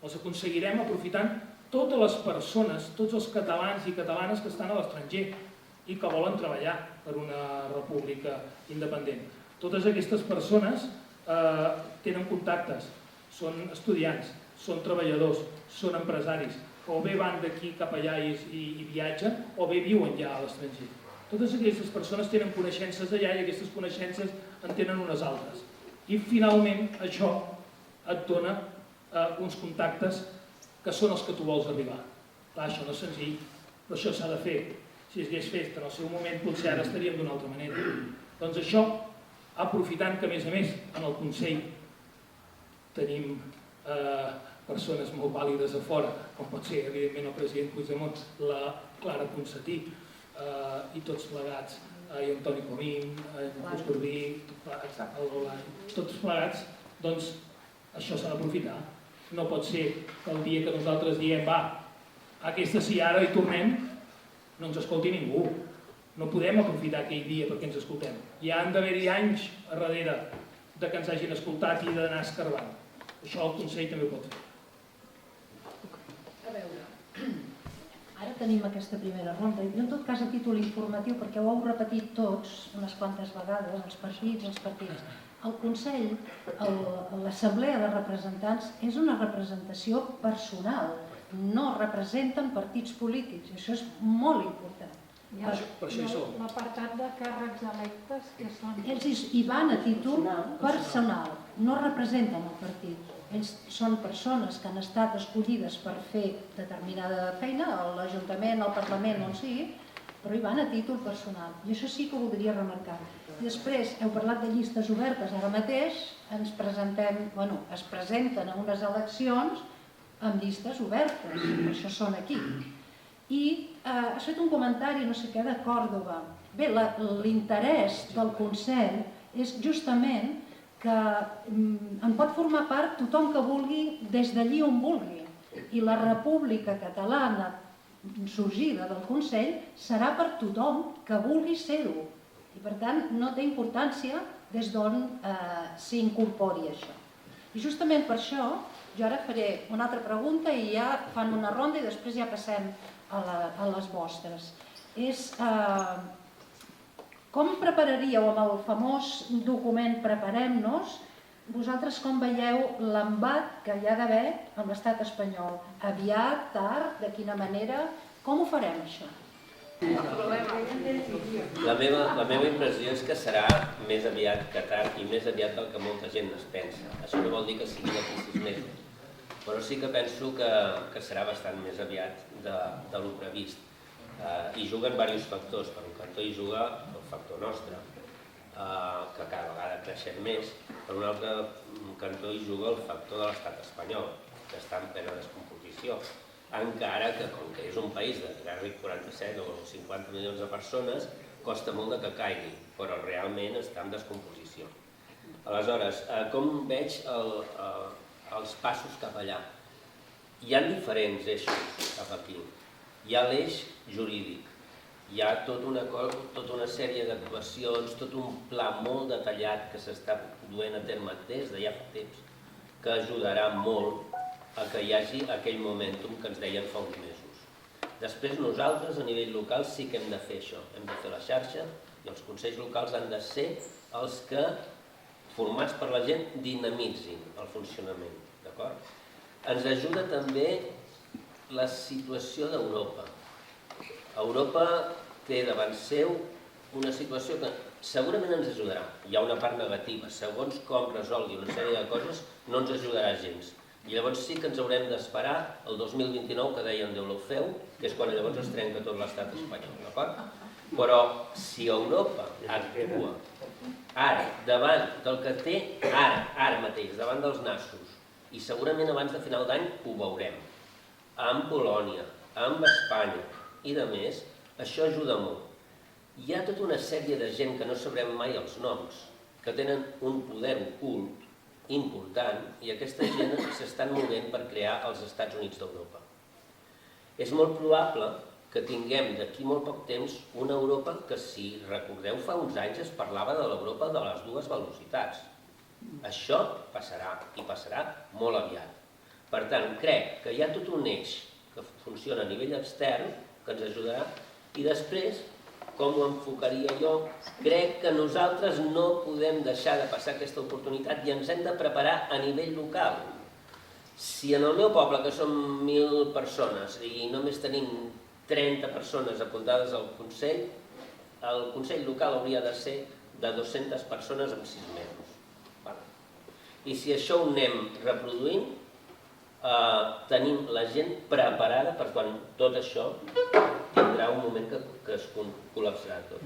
els aconseguirem aprofitant totes les persones, tots els catalans i catalanes que estan a l'estranger i que volen treballar per una república independent. Totes aquestes persones tenen contactes, són estudiants, són treballadors, són empresaris, o bé van d'aquí cap allà i viatgen, o bé viuen ja a l'estranger. Totes aquestes persones tenen coneixences allà i aquestes coneixences en tenen unes altres. I finalment això et dona uns contactes que són els que tu vols arribar. Clar, això no és senzill, però això s'ha de fer. Si es hagués fet en el seu moment, potser ara estaríem d'una altra manera. Doncs això, aprofitant que, a més, en el Consell tenim persones molt vàlides a fora, com pot ser, evidentment, el president Puigdemont, la Clara Ponsatí i tots plegats, i Antoni Comín, Marcos Corbí, tots plegats, doncs això s'ha d'aprofitar. No pot ser que el dia que nosaltres diem, va, aquesta sí, ara hi tornem, no ens escolti ningú. No podem aprofitar aquell dia perquè ens escoltem. Hi han d'haver-hi anys a darrere de que ens hagin escoltat i d'anar escarbant. Això el Consell també ho pot fer. A veure, ara tenim aquesta primera ronda, i en tot cas a títol informatiu, perquè ho heu repetit tots unes quantes vegades, els partits. El Consell, l'Assemblea de Representants, és una representació personal, no representen partits polítics, i això és molt important. Per això hi som. L'apartat de càrrecs electes, que són... Ells hi van a títol personal, no representen el partit. Ells són persones que han estat escollides per fer determinada feina, a l'Ajuntament, al Parlament, on sigui, però hi van a títol personal. I això sí que ho voldria remarcar. I després, heu parlat de llistes obertes. Ara mateix es presenten a unes eleccions amb llistes obertes, per això són aquí. I has fet un comentari, no sé què, de Còrdova. Bé, l'interès del Consell és justament que en pot formar part tothom que vulgui des d'allí on vulgui. I la República Catalana sorgida del Consell serà per tothom que vulgui ser-ho. I per tant no té importància des d'on s'incorpori això. I justament per això jo ara faré una altra pregunta i ja fan una ronda i després ja passem a les vostres. És com prepararíeu amb el famós document Preparem-nos, vosaltres com veieu l'embat que hi ha d'haver amb l'estat espanyol? Aviat, tard, de quina manera? Com ho farem això? La meva impressió és que serà més aviat que tard i més aviat del que molta gent es pensa. Això no vol dir que sigui d'aquí 6 mesos, però sí que penso que serà bastant més aviat de lo previst. Hi juguen diversos factors. Per un cantó hi juga el factor nostre, que cada vegada creixem més. Per un altre cantó hi juga el factor de l'estat espanyol, que està en plena descomposició. Encara que, com que és un país de 47 o 50 milions de persones, costa molt que caigui, però realment està en descomposició. Aleshores, com veig els passos cap allà? Hi ha diferents eixos cap aquí. Hi ha l'eix jurídic, hi ha tota una sèrie d'actuacions, tot un pla molt detallat que s'està duent a terme des de ja fa temps, que ajudarà molt a que hi hagi aquell momentum que ens deien fa uns mesos. Després nosaltres a nivell local sí que hem de fer això, hem de fer la xarxa i els consells locals han de ser els que, formats per la gent, dinamitzin el funcionament, d'acord? Ens ajuda també la situació d'Europa. Europa té davant seu una situació que segurament ens ajudarà. Hi ha una part negativa, segons com resolgui una sèrie de coses no ens ajudarà gens. I llavors sí que ens haurem d'esperar el 2029, que deien Déu lo feu, que és quan llavors es trenca tot l'estat espanyol, d'acord? Però si Europa actua ara, davant del que té ara mateix, davant dels nassos, i segurament abans de final d'any ho veurem, amb Polònia, amb Espanya i de més, això ajuda molt. Hi ha tota una sèrie de gent que no sabrem mai els noms, que tenen un poder ocult important i aquesta gent s'estan movent per crear els Estats Units d'Europa. És molt probable que tinguem d'aquí molt poc temps una Europa que, si recordeu, fa uns anys es parlava de l'Europa de les dues velocitats. Això passarà i passarà molt aviat. Per tant, crec que hi ha tot un eix que funciona a nivell extern, que ens ajudarà, i després, com ho enfocaria jo, crec que nosaltres no podem deixar de passar aquesta oportunitat i ens hem de preparar a nivell local. Si en el meu poble, que som 1.000 persones i només tenim 30 persones apuntades al Consell, el Consell local hauria de ser de 200 persones en 6 mesos. I si això ho anem reproduint, tenim la gent preparada per quan tot això tindrà un moment que es col·lapsarà tot.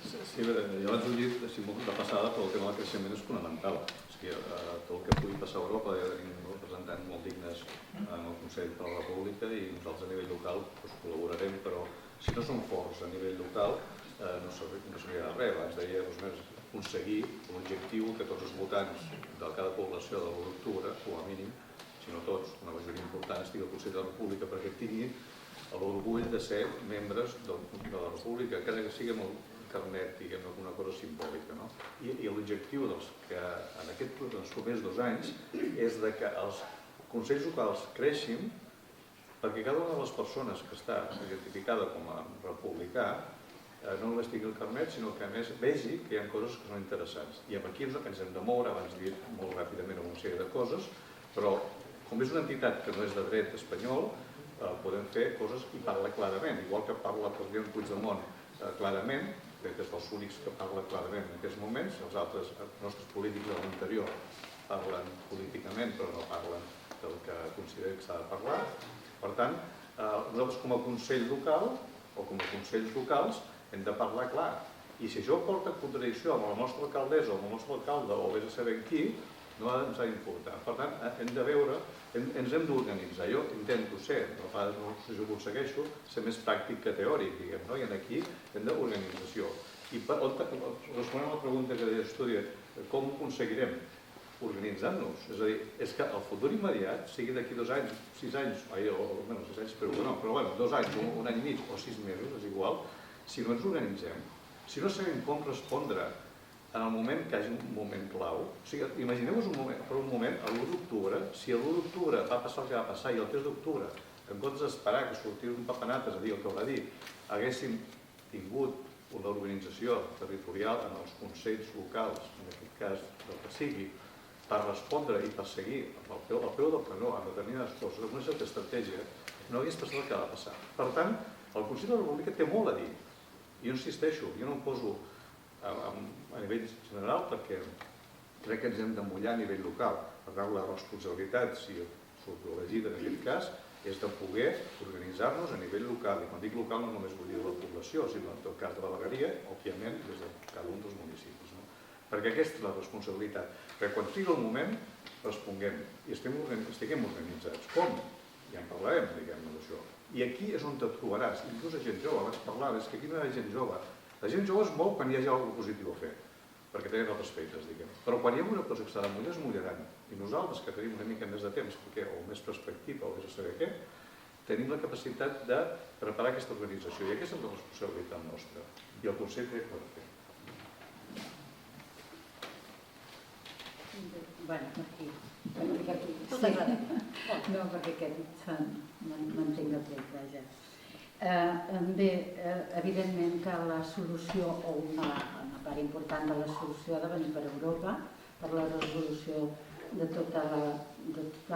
Sí, jo abans ho he dit de passada, però el tema del creixement és fonamental. Tot el que pugui passar a Europa, ja tenim representants molt dignes en el Consell per la República i nosaltres a nivell local col·laborarem, però si no som forts a nivell local no serviria de res. Abans deia aconseguir l'objectiu que tots els votants de cada població de l'1 d'octubre, com a mínim, si no tots, una majoria important, estigui al Consell de la República perquè tingui l'orgull de ser membres de la República, encara que sigui amb el carnet, diguem, alguna cosa simbòlica. I l'objectiu que en aquests primers 2 anys és que els consells locals creixin perquè cada una de les persones que està identificada com a republicà no només tingui el carnet, sinó que a més vegi que hi ha coses que són interessants. I aquí ens hem de moure, abans he dit molt ràpidament una sèrie de coses, però com és una entitat que no és de dret espanyol, podem fer coses i parlar clarament, igual que parla el president Puigdemont clarament, crec que és dels únics que parla clarament en aquests moments, els altres nostres polítics de l'interior parlen políticament però no parlen del que consideren que s'ha de parlar. Per tant, nosaltres com a Consell local o com a Consells locals hem de parlar clar. I si això porta en contradicció amb la nostra alcaldessa o amb el nostre alcalde o vés a saber qui, no ens ha d'importar. Per tant, hem de veure, ens hem d'organitzar. Jo intento ser, a vegades no sé si ho aconsegueixo, ser més pràctic que teòric, diguem, no? I aquí hem d'organització. I responent a la pregunta que deia Estudi, com ho aconseguirem? Organitzant-nos. És a dir, és que el futur immediat, sigui d'aquí 2 anys, 6 anys, o almenys 6 anys, però bueno, 2 anys, un any i mig o 6 mesos, és igual, si no ens organitzem, si no sabem com respondre en el moment que hi hagi un moment clau, o sigui, imagineu-vos per un moment l'1 d'octubre, si l'1 d'octubre va passar el que va passar i el 3 d'octubre, en comptes d'esperar que sortís un papanates a dir el que va dir, haguéssim tingut una organització territorial en els consells locals, en aquest cas del que sigui, per respondre i per seguir al peu del canó en determinades coses, amb una certa estratègia, no hagués passat el que va passar. Per tant, el Consell de la República té molt a dir. Jo insisteixo, jo no em poso a nivell general perquè crec que ens hem d'emmullar a nivell local. Per tant, la responsabilitat, si surt elegida en aquest cas, és de poder organitzar-nos a nivell local, i quan dic local no només vull dir de la població, sinó en tot cas de la vegueria, òbviament des de cada un dels municipis. Perquè aquesta és la responsabilitat, perquè quan sigui el moment responguem i estiguem organitzats. Com? Ja en parlarem, diguem-ne, d'això. I aquí és on et trobaràs, inclús a gent jove, abans parlaves que aquí no hi ha gent jove. La gent jove es mou quan hi hagi alguna cosa positiva a fer, perquè tenen altres feines, diguem. Però quan hi ha una cosa que s'ha de mullar, es mullaran. I nosaltres, que tenim una mica més de temps, o més perspectiva, o més a saber què, tenim la capacitat de preparar aquesta organització. I aquesta és la responsabilitat nostra. I el Consell té que fer. Bueno, aquí. No, perquè aquest m'entenc de tot, vaja. Bé, evidentment que la solució, o una part important de la solució, ha de venir per Europa, per la resolució de tota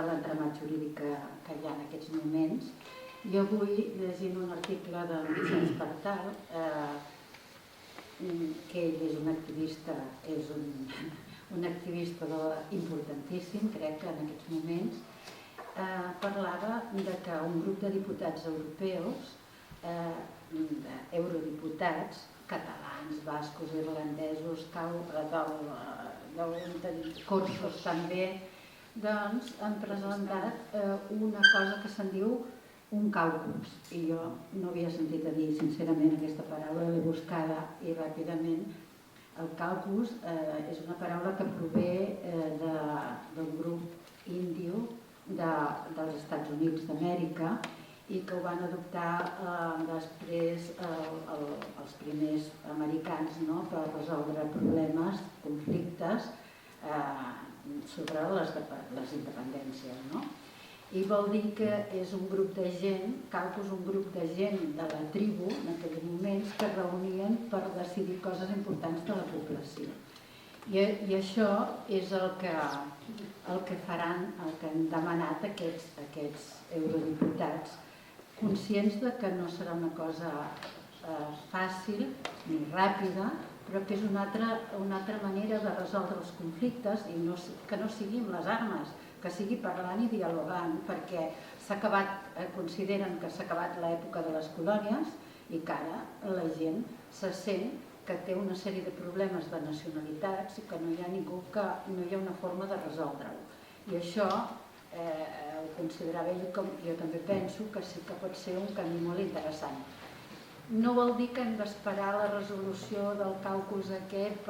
l'entramat jurídic que hi ha en aquests moments. Jo avui, llegint un article de Vicenç Partal, que ell és un activista, importantíssim, crec que en aquests moments, parlava que un grup de diputats europeus, eurodiputats, catalans, bascos, irlandesos, corsos també, doncs han presentat una cosa que se'n diu un caucus. I jo no havia sentit a dir, sincerament, aquesta paraula, l'he buscada i ràpidament. El caucus és una paraula que prové d'un grup índio dels Estats Units d'Amèrica i que ho van adoptar després els primers americans per resoldre problemes, conflictes sobre les independències. I vol dir que és un grup de gent, caucus, un grup de gent de la tribu en aquells moments que es reunien per decidir coses importants de la població. I això és el que faran, el que han demanat aquests eurodiputats, conscients que no serà una cosa fàcil ni ràpida, però que és una altra manera de resoldre els conflictes i que no sigui amb les armes, que sigui parlant i dialogant, perquè consideren que s'ha acabat l'època de les colònies i que ara la gent se sent que té una sèrie de problemes de nacionalitats i que no hi ha ningú, que no hi ha una forma de resoldre-ho. I això ho considerava ell, com jo també penso, que sí que pot ser un camí molt interessant. No vol dir que hem d'esperar la resolució del caucus aquest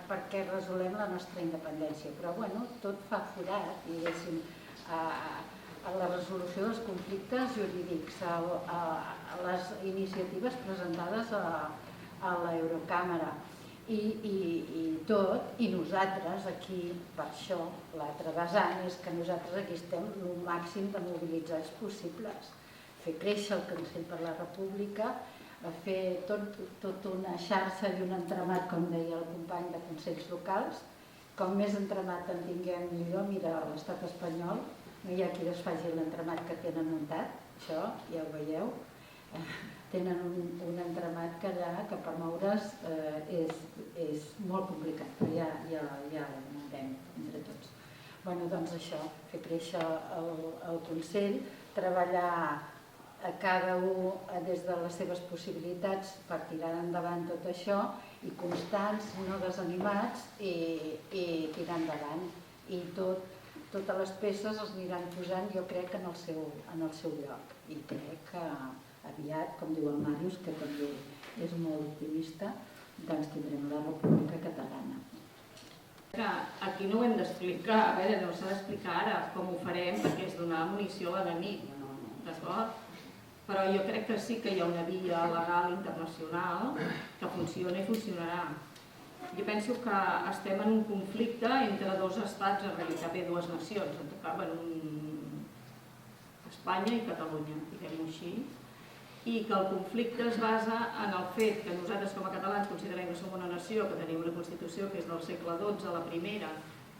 perquè resolem la nostra independència, però tot fa forat, diguéssim, a la resolució dels conflictes jurídics, a les iniciatives presentades a l'Eurocàmera i tot, i nosaltres aquí, per això, l'altre vessant és que nosaltres aquí estem el màxim de mobilitzats possibles. Fer créixer el Consell per la República, fer tota una xarxa i un entramat, com deia el company, de consells locals. Com més entramat en tinguem millor, mira, a l'estat espanyol no hi ha qui desfaci l'entramat que tenen muntat, això ja ho veieu. Tenen un entramat que allà, que per moure's és molt complicat, però ja ho muntem entre tots. Doncs això, fer créixer el Consell, treballar a cada un des de les seves possibilitats per tirar endavant tot això, i constants, no desanimats, i tirar endavant. I totes les peces els aniran posant, jo crec, en el seu lloc. I crec que aviat, com diu el Màrius, que també és molt optimista, doncs tindrem la República Catalana. Aquí no ho hem d'explicar, a veure, no s'ha d'explicar ara com ho farem, perquè és donar munició a l'enemic, d'acord? Però jo crec que sí que hi ha una via legal internacional que funciona i funcionarà. Jo penso que estem en un conflicte entre dos estats, en realitat bé, dues nacions, en tot cas, Espanya i Catalunya, diguem-ho així, i que el conflicte es basa en el fet que nosaltres com a catalans considerem que som una nació, que tenim una Constitució que és del segle XII, la primera,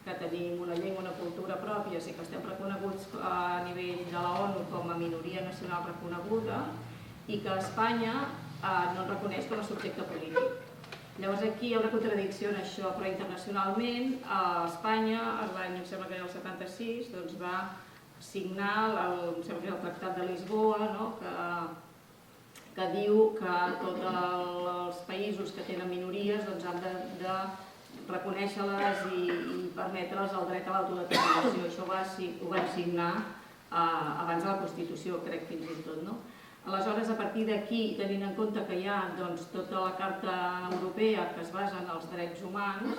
que tenim una llengua, una cultura pròpia, sí que estem reconeguts a nivell de la ONU com a minoria nacional reconeguda i que Espanya no ens reconeix com a subjecte polític. Llavors aquí hi ha una contradicció en això, però internacionalment Espanya, l'any, em sembla que era el 76, va signar el Tractat de Lisboa, que diu que tots els països que tenen minories han de reconèixer-les i permetre'ls el dret a l'autodeterminació. Això ho van signar abans de la Constitució, crec, fins i tot. Aleshores, a partir d'aquí, tenint en compte que hi ha tota la Carta Europea que es basa en els drets humans,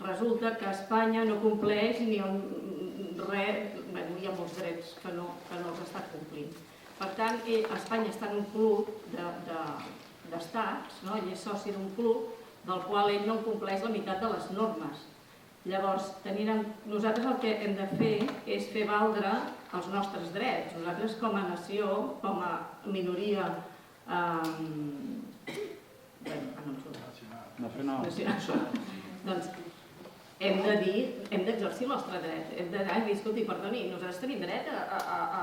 resulta que Espanya no compleix ni res, hi ha molts drets que no els està complint. Per tant, Espanya està en un club d'estats, ell és soci d'un club del qual ell no compleix la meitat de les normes. Llavors, nosaltres el que hem de fer és fer valdre els nostres drets. Nosaltres com a nació, com a minoria nacional, doncs hem d'exercir el nostre dret. Hem d'anar i dir, escolti, perdoni, nosaltres tenim dret a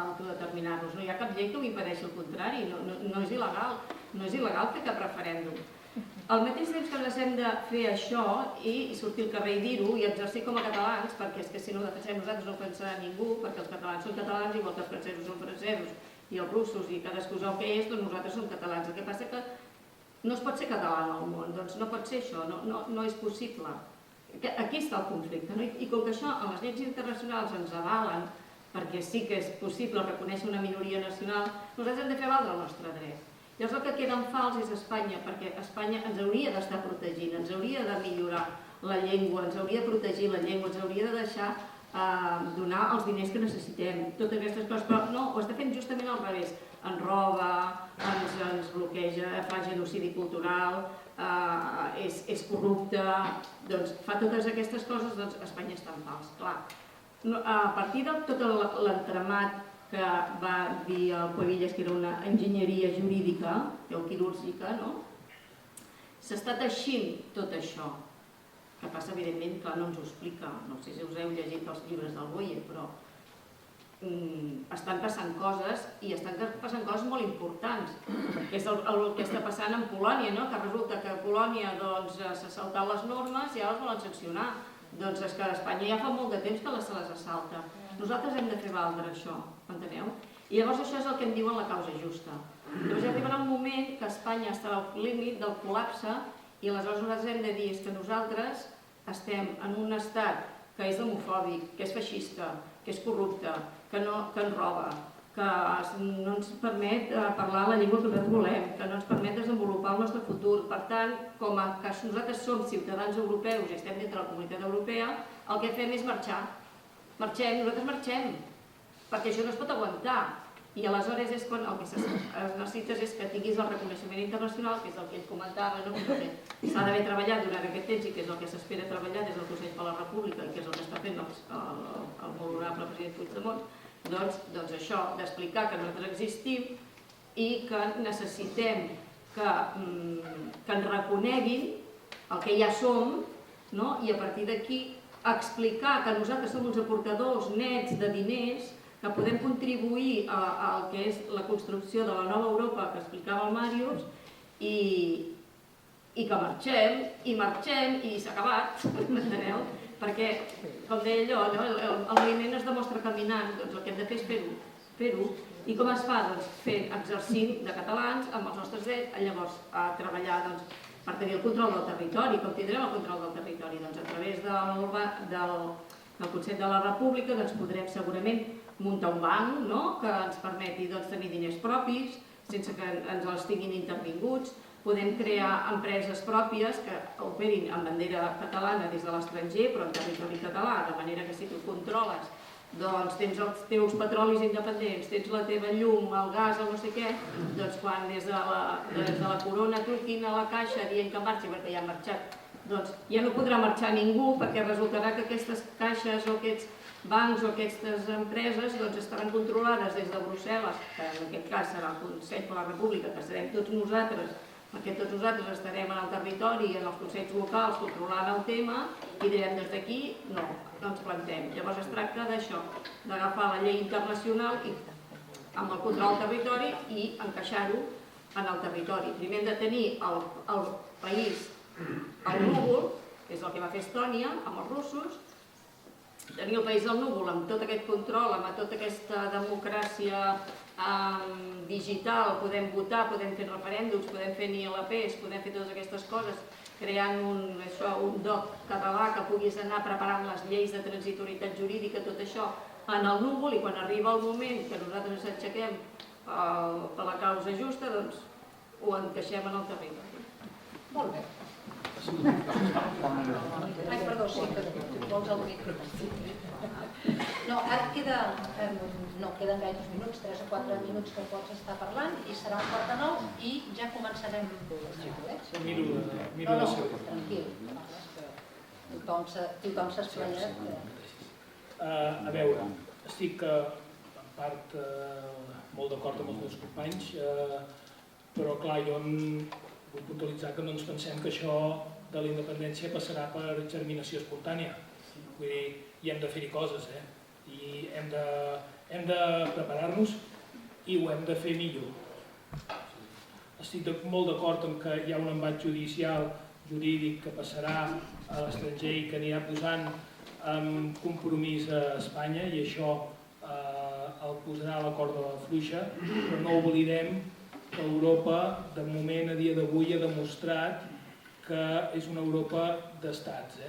autodeterminar-nos. No hi ha cap llei que ho impedeixi, al contrari, no és il·legal. No és il·legal fer cap referèndum. Al mateix temps que ens hem de fer això i sortir al carrer i dir-ho i exercir com a catalans, perquè és que si no ho defensem nosaltres no ho pensarà ningú, perquè els catalans són catalans igual que els francesos són francesos i els russos i cadascú és el que és, doncs nosaltres som catalans. El que passa que no es pot ser català en el món, doncs no pot ser això, no és possible. Aquí està el conflicte, i com que això en les lleis internacionals ens avalen, perquè sí que és possible reconèixer una minoria nacional, nosaltres hem de fer valdre el nostre dret. Llavors el que queda en fals és Espanya, perquè Espanya ens hauria d'estar protegint, ens hauria de millorar la llengua, ens hauria de protegir la llengua, ens hauria de deixar donar els diners que necessitem, totes aquestes coses, però no, ho està fent justament al revés. Ens roba, ens bloqueja, fa genocidi cultural, és corrupte, doncs fa totes aquestes coses, doncs Espanya està en fals, clar. A partir de tot l'entramat que va dir el Cuevillas que era una enginyeria jurídica o quirúrgica, s'està teixint tot això. Que passa, evidentment, que no ens ho explica. No sé si us heu llegit els llibres del Boye, però estan passant coses i estan passant coses molt importants. És el que està passant en Polònia, que resulta que Polònia s'ha saltat les normes i ara els volen sancionar. Doncs és que a Espanya ja fa molt de temps que se les assalta. Nosaltres hem de fer valdre això, enteneu? I llavors això és el que en diuen la causa justa. Llavors arribarà un moment que Espanya estarà al límit del col·lapse i aleshores nosaltres hem de dir que nosaltres estem en un estat que és homofòbic, que és feixista, que és corrupte, que ens roba, que no ens permet parlar la llengua que nosaltres volem, que no ens permet desenvolupar el nostre futur. Per tant, com que nosaltres som ciutadans europeus i estem dintre de la comunitat europea, el que fem és marxar. Nosaltres marxem, perquè això no es pot aguantar. I aleshores és quan el que necessites és que tinguis el reconeixement internacional, que és el que ell comentava, que s'ha d'haver treballat durant aquest temps i que és el que s'espera treballar des del Consell per la República i que és el que està fent el molt honorable president Puigdemont, doncs això, d'explicar que nosaltres existim i que necessitem que ens reconeguin el que ja som i a partir d'aquí explicar que nosaltres som uns aportadors nets de diners, que podem contribuir al que és la construcció de la nova Europa que explicava el Màrius i que marxem i s'ha acabat, enteneu? Perquè, com deia allò, el moviment es demostra caminant, doncs el que hem de fer és fer-ho. I com es fa? Doncs exercint de catalans amb els nostres drets, llavors a treballar per tenir el control del territori. Com tindrem el control del territori? Doncs a través del Consell de la República podrem segurament muntar un banc que ens permeti tenir diners propis sense que ens els tinguin intervinguts. Podem crear empreses pròpies que operin amb bandera catalana des de l'estranger però en territori català, de manera que si tu controles doncs tens els teus petrolis independents, tens la teva llum, el gas, el no sé què, doncs quan des de la corona truquin a la caixa dient que marxi perquè ja ha marxat, doncs ja no podrà marxar ningú perquè resultarà que aquestes caixes o aquests bancs o aquestes empreses estaran controlades des de Brussel·les, que en aquest cas serà el Consell per la República, que serem tots nosaltres, perquè tots nosaltres estarem en el territori i en els consells locals controlant el tema i direm des d'aquí no ens plantem. Llavors es tracta d'això, d'agafar la llei internacional amb el control del territori i encaixar-ho en el territori. Primer hem de tenir el país al núvol, que és el que va fer Estònia amb els russos, tenir el país al núvol, amb tot aquest control, amb tota aquesta democràcia digital, podem votar, podem fer referèndums, podem fer ILPs, podem fer totes aquestes coses, creant un DOC català que puguis anar preparant les lleis de transitorietat jurídica, tot això en el núvol, i quan arriba el moment que nosaltres ens aixequem per la causa justa, doncs ho encaixem en el territori. Molt bé. Ai, perdó, sí, que vols el micro. No, ara queden gaires minuts, 3 o 4 minuts que pots estar parlant, i serà 8:45 i ja començarem. No, tranquil. Tothom s'esplaiat. A veure, estic en part molt d'acord amb els meus companys, però clar, jo vull puntualitzar que no ens pensem que això de la independència passarà per germinació espontània. Vull dir, hi hem de fer-hi coses, i hem de preparar-nos i ho hem de fer millor. Estic molt d'acord amb que hi ha un embat judicial, jurídic, que passarà a l'estranger i que anirà posant compromís a Espanya, i això el posarà a la corda fluixa, però no oblidem que Europa, de moment, a dia d'avui, ha demostrat que és una Europa d'estats,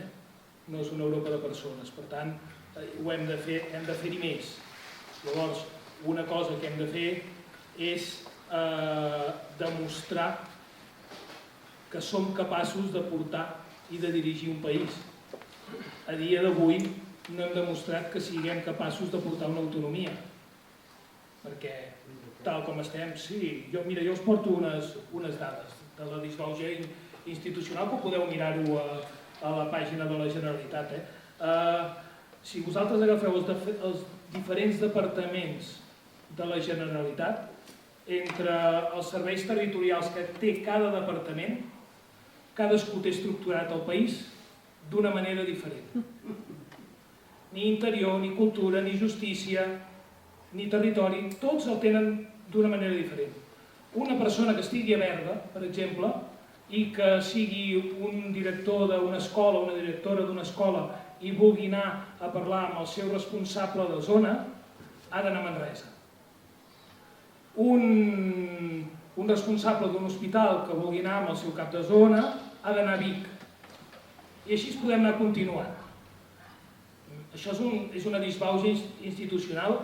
no és una Europa de persones. Per tant, hem de fer-hi més. Llavors, una cosa que hem de fer és demostrar que som capaços de portar i de dirigir un país. A dia d'avui no hem demostrat que siguem capaços de portar una autonomia, perquè tal com estem, sí, jo us porto unes dades de la disbauxa institucional, que podeu mirar-ho a la pàgina de la Generalitat. Si vosaltres agafeu els diferents departaments de la Generalitat, entre els serveis territorials que té cada departament, cadascú té estructurat el país d'una manera diferent. Ni interior, ni cultura, ni justícia, ni territori, tots el tenen d'una manera diferent. Una persona que estigui a Berga, per exemple, i que sigui un director d'una escola, una directora d'una escola, i vulgui anar a parlar amb el seu responsable de zona, ha d'anar a Manresa. Un responsable d'un hospital que vulgui anar amb el seu cap de zona ha d'anar a Vic. I així podem anar continuant. Això és una disbauxa institucional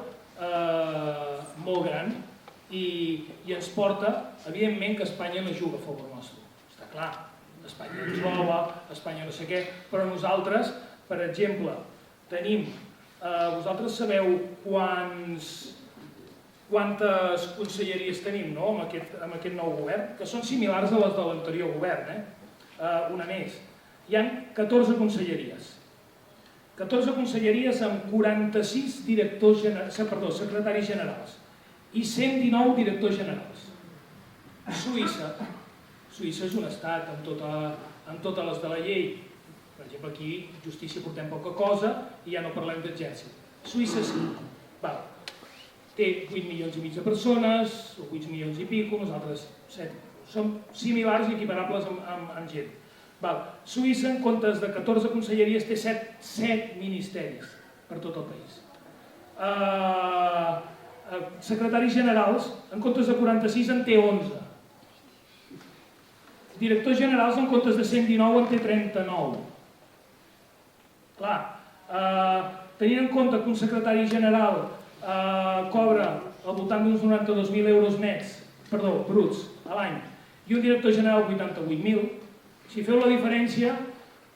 molt gran, i ens porta, evidentment, que Espanya no juga a favor nostre. Està clar, Espanya ens roba, Espanya no sé què, però nosaltres, per exemple, tenim, vosaltres sabeu quantes conselleries tenim amb aquest nou govern, que són similars a les de l'anterior govern, una més. Hi ha 14 conselleries. 14 conselleries amb 46 secretaris generals i 119 directors generals. Suïssa és un estat amb totes les de la llei. Per exemple, aquí, justícia, portem poca cosa i ja no parlem d'exèrcit. Suïssa sí. Té 8 milions i mig de persones, o 8 milions i pico, nosaltres 7. Som similars i equiparables amb gent. Suïssa, en comptes de 14 conselleries, té 7 ministeris per tot el país. Secretaris generals, en comptes de 46, en té 11. Directors generals, en comptes de 119, en té 39. Clar, tenint en compte que un secretari general cobra al voltant d'uns 92.000 euros bruts a l'any, i un director general 88.000, si feu la diferència,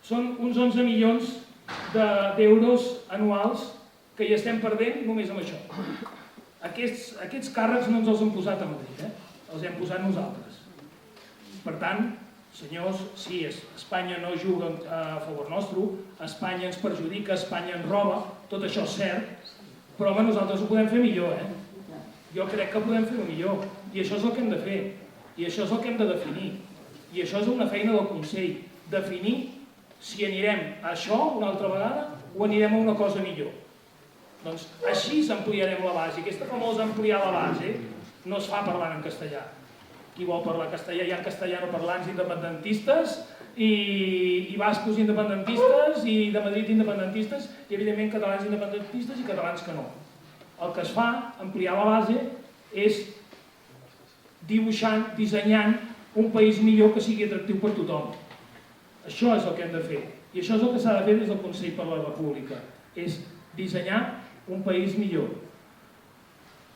són uns 11 milions d'euros anuals que hi estem perdent només amb això. Aquests càrrecs no ens els hem posat a Madrid, els hem posat nosaltres. Per tant, senyors, sí, Espanya no juga a favor nostre, Espanya ens perjudica, Espanya ens roba, tot això és cert, però home, nosaltres ho podem fer millor, Jo crec que podem fer-ho millor, i això és el que hem de fer, i això és el que hem de definir, i això és una feina del Consell, definir si anirem a això una altra vegada o anirem a una cosa millor. Doncs així ampliarem la base. Aquesta famosa ampliar la base no es fa parlant en castellà. qui vol parlar castellà, hi ha castellanoparlants independentistes i bascos independentistes i de Madrid independentistes i evidentment catalans independentistes i catalans que no. El que es fa, ampliar la base, és dibuixant, dissenyant un país millor que sigui atractiu per tothom. Això és el que hem de fer. I això és el que s'ha de fer des del Consell per la República. És dissenyar un país millor.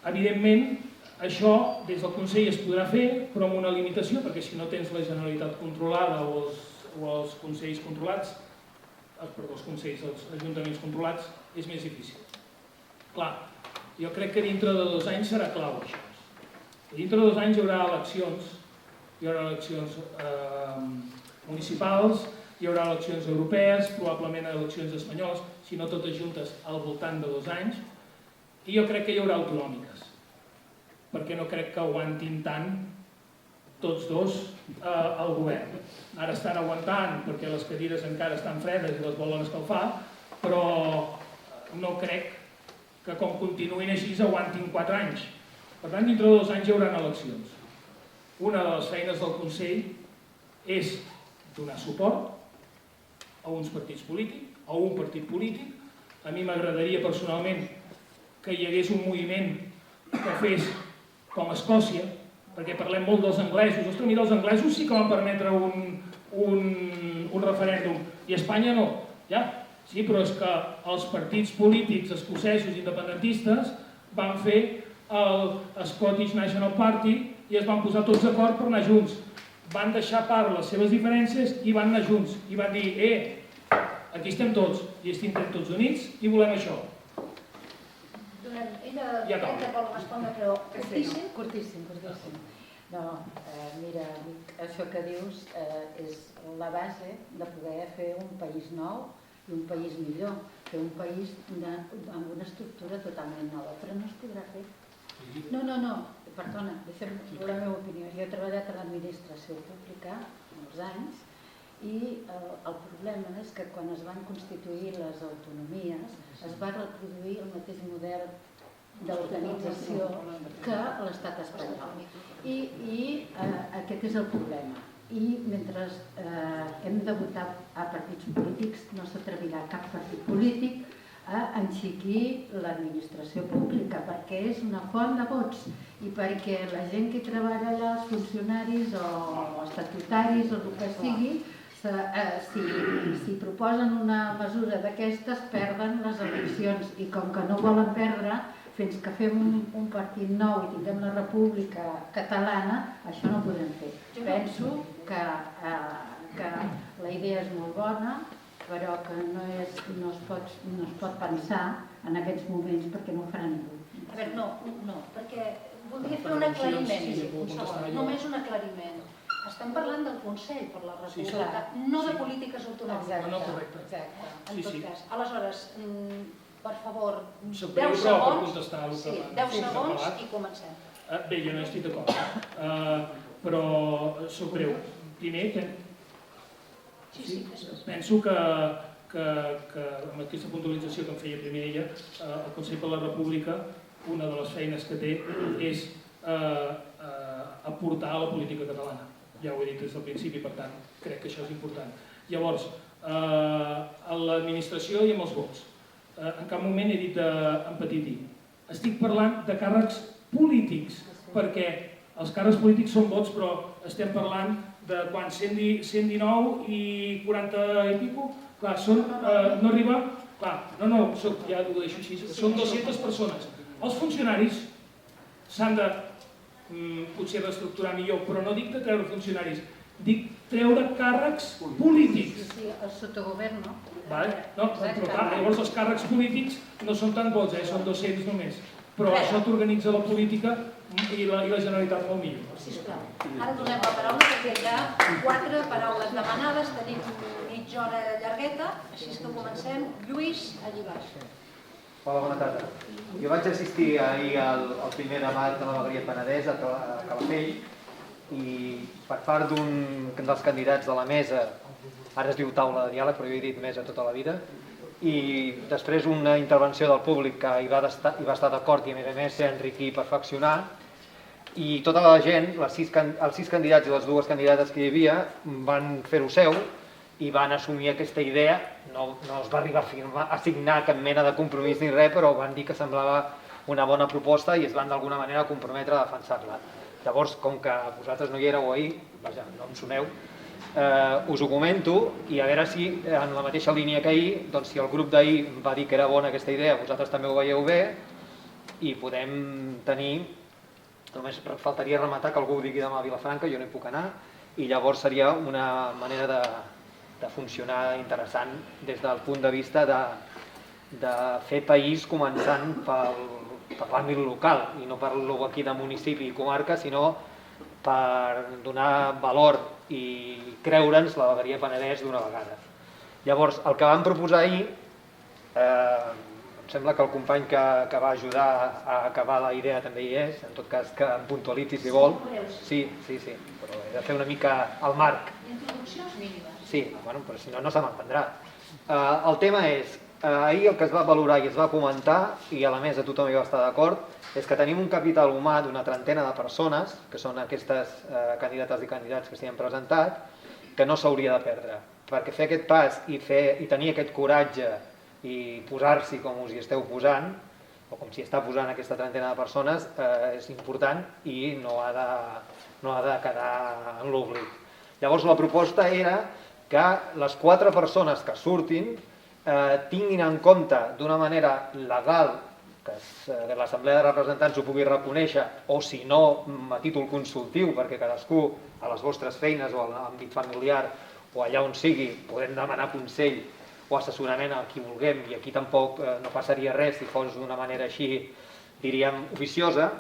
Evidentment, això des del Consell es podrà fer, però amb una limitació, perquè si no tens la Generalitat controlada o els consells controlats, els ajuntaments controlats, és més difícil. Clar, jo crec que dintre de 2 anys serà clau això. Dintre de 2 anys hi haurà eleccions municipals, hi haurà eleccions europees, probablement eleccions espanyoles, si no totes juntes al voltant de 2 anys, i jo crec que hi haurà autonòmiques, perquè no crec que aguantin tant tots dos al govern. Ara estan aguantant perquè les cadires encara estan fredes i les volen escalfar, però no crec que com continuïn així aguantin 4 anys. Per tant, dintre de 2 anys hi haurà eleccions. Una de les feines del Consell és donar suport a uns partits polítics, a un partit polític. A mi m'agradaria personalment que hi hagués un moviment que fes com Escòcia, perquè parlem molt dels anglesos. Ostres, mira, els anglesos sí que van permetre un referèndum i Espanya no. Ja, sí, però és que els partits polítics escocesos independentistes van fer el Scottish National Party i es van posar tots d'acord per anar junts. Van deixar a part les seves diferències i van anar junts. I van dir, aquí estem tots, i estem tots units i volem això. Ella crec que vol respondre, però curtíssim. Curtíssim. No, mira, això que dius és la base de poder fer un país nou i un país millor, fer un país amb una estructura totalment nova, però no es podrà fer. No, perdona, deixa'm la meva opinió. Jo he treballat a l'administració pública molts anys i el problema és que quan es van constituir les autonomies es va reproduir el mateix model d'organització que l'estat espanyol. I aquest és el problema. I mentre hem de votar a partits polítics no s'atrevirà cap partit polític a enxiquir l'administració pública perquè és una font de vots i perquè la gent que treballa allà, els funcionaris o estatutaris o el que sigui, si proposen una mesura d'aquestes perden les eleccions i com que no volen perdre fins que fem un partit nou i tinguem la república catalana, això no ho podem fer. Penso que la idea és molt bona, però que no es pot pensar en aquests moments perquè no ho farà ningú. A veure, no, perquè voldria fer un aclariment, només un aclariment. Estem parlant del Consell per la República, no de polítiques autonòmiques. No, correcte. En tot cas. Aleshores, per favor, 10 segons i comencem. Bé, jo no estic d'acord, però soc breu. Primer, penso que amb aquesta puntualització que em feia primer ella, el Consell per la República, una de les feines que té és aportar a la política catalana. Ja ho he dit des del principi, per tant, crec que això és important. Llavors, a l'administració i amb els vots. En cap moment he dit empetitir. Estic parlant de càrrecs polítics, perquè els càrrecs polítics són vots, però estem parlant de quan 119 i 40 i pico, clar, no arriba, clar, ja ho deixo així, són 200 persones. Els funcionaris s'han de potser reestructurar millor, però no dic de treure funcionaris, dic treure càrrecs polítics. Sí, el sottogovern no. No, però clar, llavors els càrrecs polítics no són tan vots, són 200 només. Però això t'organitza la política i la Generalitat molt millor. Sisplau, ara donem la paraula perquè hi ha 4 paraules demanades, tenim mitja hora llargueta, així que comencem. Lluís, allí baix. Hola, bona tarda. Jo vaig assistir ahir al primer debat de la Vegueria Penedès a Calafell i per part d'un dels candidats de la mesa, ara es diu taula de diàleg, però jo he dit mesa tota la vida, i després una intervenció del públic que hi va estar d'acord i a més s'ha enriquit i perfeccionar, i tota la gent, els 6 candidats i les 2 candidates que hi havia, van fer-ho seu i van assumir aquesta idea. No es va arribar a signar cap mena de compromís ni res, però van dir que semblava una bona proposta i es van d'alguna manera comprometre a defensar-la. Llavors, com que vosaltres no hi éreu ahir, vaja, no em soneu, us ho comento i a veure si en la mateixa línia que ahir, doncs si el grup d'ahir va dir que era bona aquesta idea, vosaltres també ho veieu bé i podem tenir, només faltaria rematar que algú ho digui demà a Vilafranca, jo no hi puc anar, i llavors seria una manera de funcionar interessant des del punt de vista de fer país començant per l'àmbit local, i no parlo aquí de municipi i comarca, sinó per donar valor i creure'ns la vegueria Penedès d'una vegada. Llavors, el que vam proposar ahir, em sembla que el company que va ajudar a acabar la idea també hi és, en tot cas que em puntualitzi si vol. Sí, però he de fer una mica el marc. Introduccions mínimes. Sí, bueno, però si no, no se m'entendrà. El tema és, ahir el que es va valorar i es va comentar, i a la mesa tothom hi va estar d'acord, és que tenim un capital humà d'una trentena de persones, que són aquestes candidates i candidats que s'hi han presentat, que no s'hauria de perdre. Perquè fer aquest pas i tenir aquest coratge i posar-s'hi com us hi esteu posant, o com s'hi està posant aquesta trentena de persones, és important i no ha de quedar en l'oblit. Llavors la proposta era que les 4 persones que surtin tinguin en compte d'una manera legal, que l'Assemblea de Representants ho pugui reconèixer, o si no a títol consultiu, perquè cadascú a les vostres feines o a l'àmbit familiar o allà on sigui podem demanar consell o assessorament a qui vulguem, i aquí tampoc no passaria res si fos d'una manera així, diríem, oficiosa,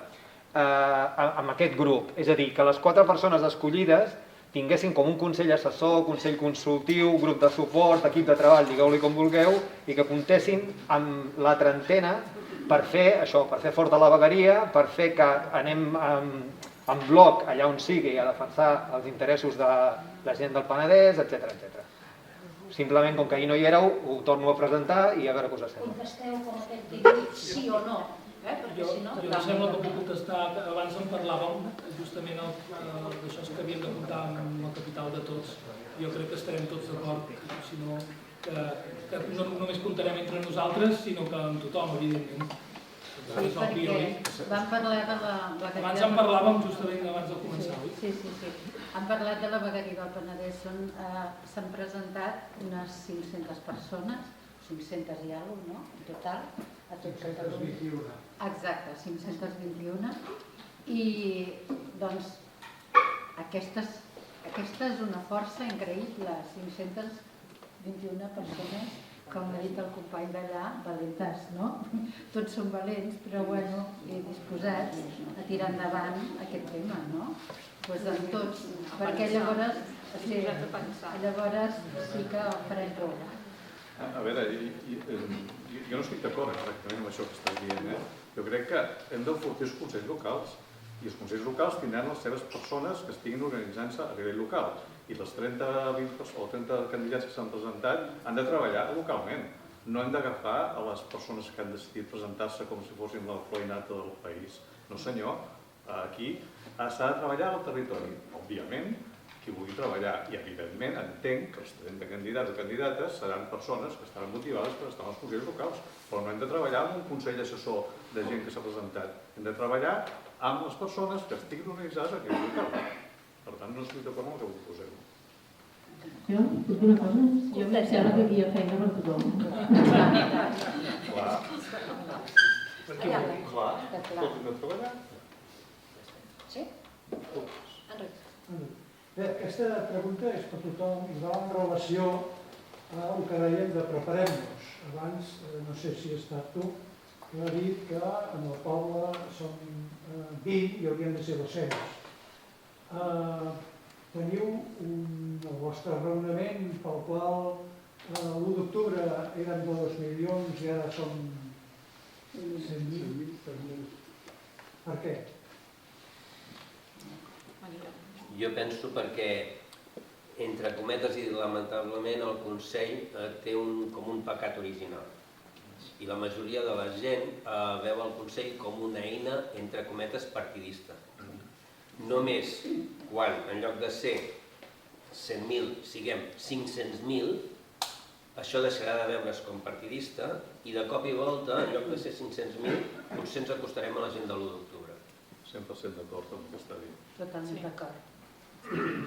amb aquest grup. És a dir, que les 4 persones escollides tinguessin com un consell assessor, consell consultiu, grup de suport, equip de treball, digueu-li com vulgueu, i que comptessin amb la trentena per fer això, per fer forta la vegueria, per fer que anem en bloc allà on sigui a defensar els interessos de la gent del Penedès, etc. Simplement, com que ahir no hi éreu, ho torno a presentar i a veure què us sembla. Contesteu com aquest digui sí o no, perquè si no... Jo em sembla que puc contestar, abans en parlàvem justament d'això que havíem de comptar amb el capital de tots. Jo crec que estarem tots d'acord, sinó que no només comptarem entre nosaltres, sinó que amb tothom, evidentment. Perquè vam parlar de la vegueria... Abans en parlàvem justament abans de començar. Sí. Han parlat de la vegueria del Penedès. S'han presentat unes 500 persones, 500 i alguna cosa, no? En total, a tot Catalunya. 521. Exacte, 521. I, doncs, aquesta és una força increïble, 521 persones, com ha dit el company d'allà, valentes, no? Tots són valents, però bueno, disposats a tirar endavant aquest tema, no? Doncs amb tots, perquè llavors sí que farem prou. A veure, jo no estic d'acord exactament amb això que estàs dient. Jo crec que hem d'enfortir els consells locals, i els consells locals tindran les seves persones que estiguin organitzant-se a nivell local, i les 30 candidats que s'han presentat han de treballar localment. No hem d'agafar a les persones que han decidit presentar-se com si fossin la florinata del país. No senyor, aquí s'ha de treballar al territori. Òbviament, qui vulgui treballar, i evidentment entenc que els 30 candidats o candidates seran persones que estaran motivades per estar als consells locals, però no hem de treballar amb un consell assessor de gent que s'ha presentat. Hem de treballar amb les persones que estiguin organitzades a nivell local. Per tant, no estic d'acord amb el que vos poseu. Jo, puc dir una cosa? Jo em sembla que aquí hi ha feina per tothom. Clar. Clar, tots hem de treballar. Sí? Enric. Bé, aquesta pregunta és per tothom i va en relació al que dèiem de preparem-nos. Abans, no sé si ha estat tu, que ha dit que en el poble són 20 i haurien de ser 200. Teniu el vostre raonament pel qual l'1 d'octubre eren 2 milions i ara són 100.000. Per què? Jo penso perquè, entre cometes i lamentablement, el Consell té com un pecat original. I la majoria de la gent veu el Consell com una eina, entre cometes, partidista. només quan en lloc de ser 100.000 siguem 500.000, això deixarà de veure's com partidista i de cop i volta, en lloc de ser 500.000, potser ens acostarem a la gent de l'1 d'octubre. 100% d'acord amb el que està dient. Totalment d'acord.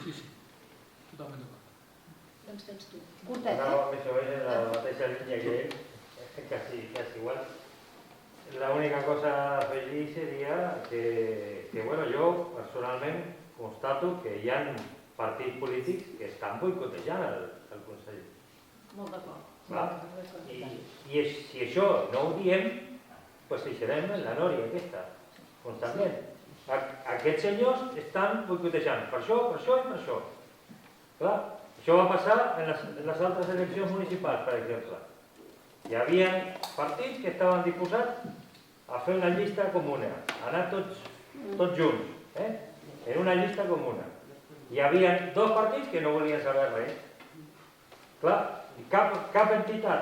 Sí, totalment d'acord. Doncs tens tu. Curtet, Més o menys en la mateixa línia que ell, casi igual. La única cosa a afegir seria que bueno, jo personalment constato que hi ha partits polítics que estan boicotejant el Consell. molt d'acord. I si això no ho diem, doncs deixarem en la nòria aquesta, constantment. Aquests senyors estan boicotejant per això i per això. Clar, això va passar en les altres eleccions municipals, per exemple. Hi havia partits que estaven disposats a fer una llista comuna, a anar tots junts, en una llista comuna. Hi havia dos partits que no volien saber res. Clar, cap entitat,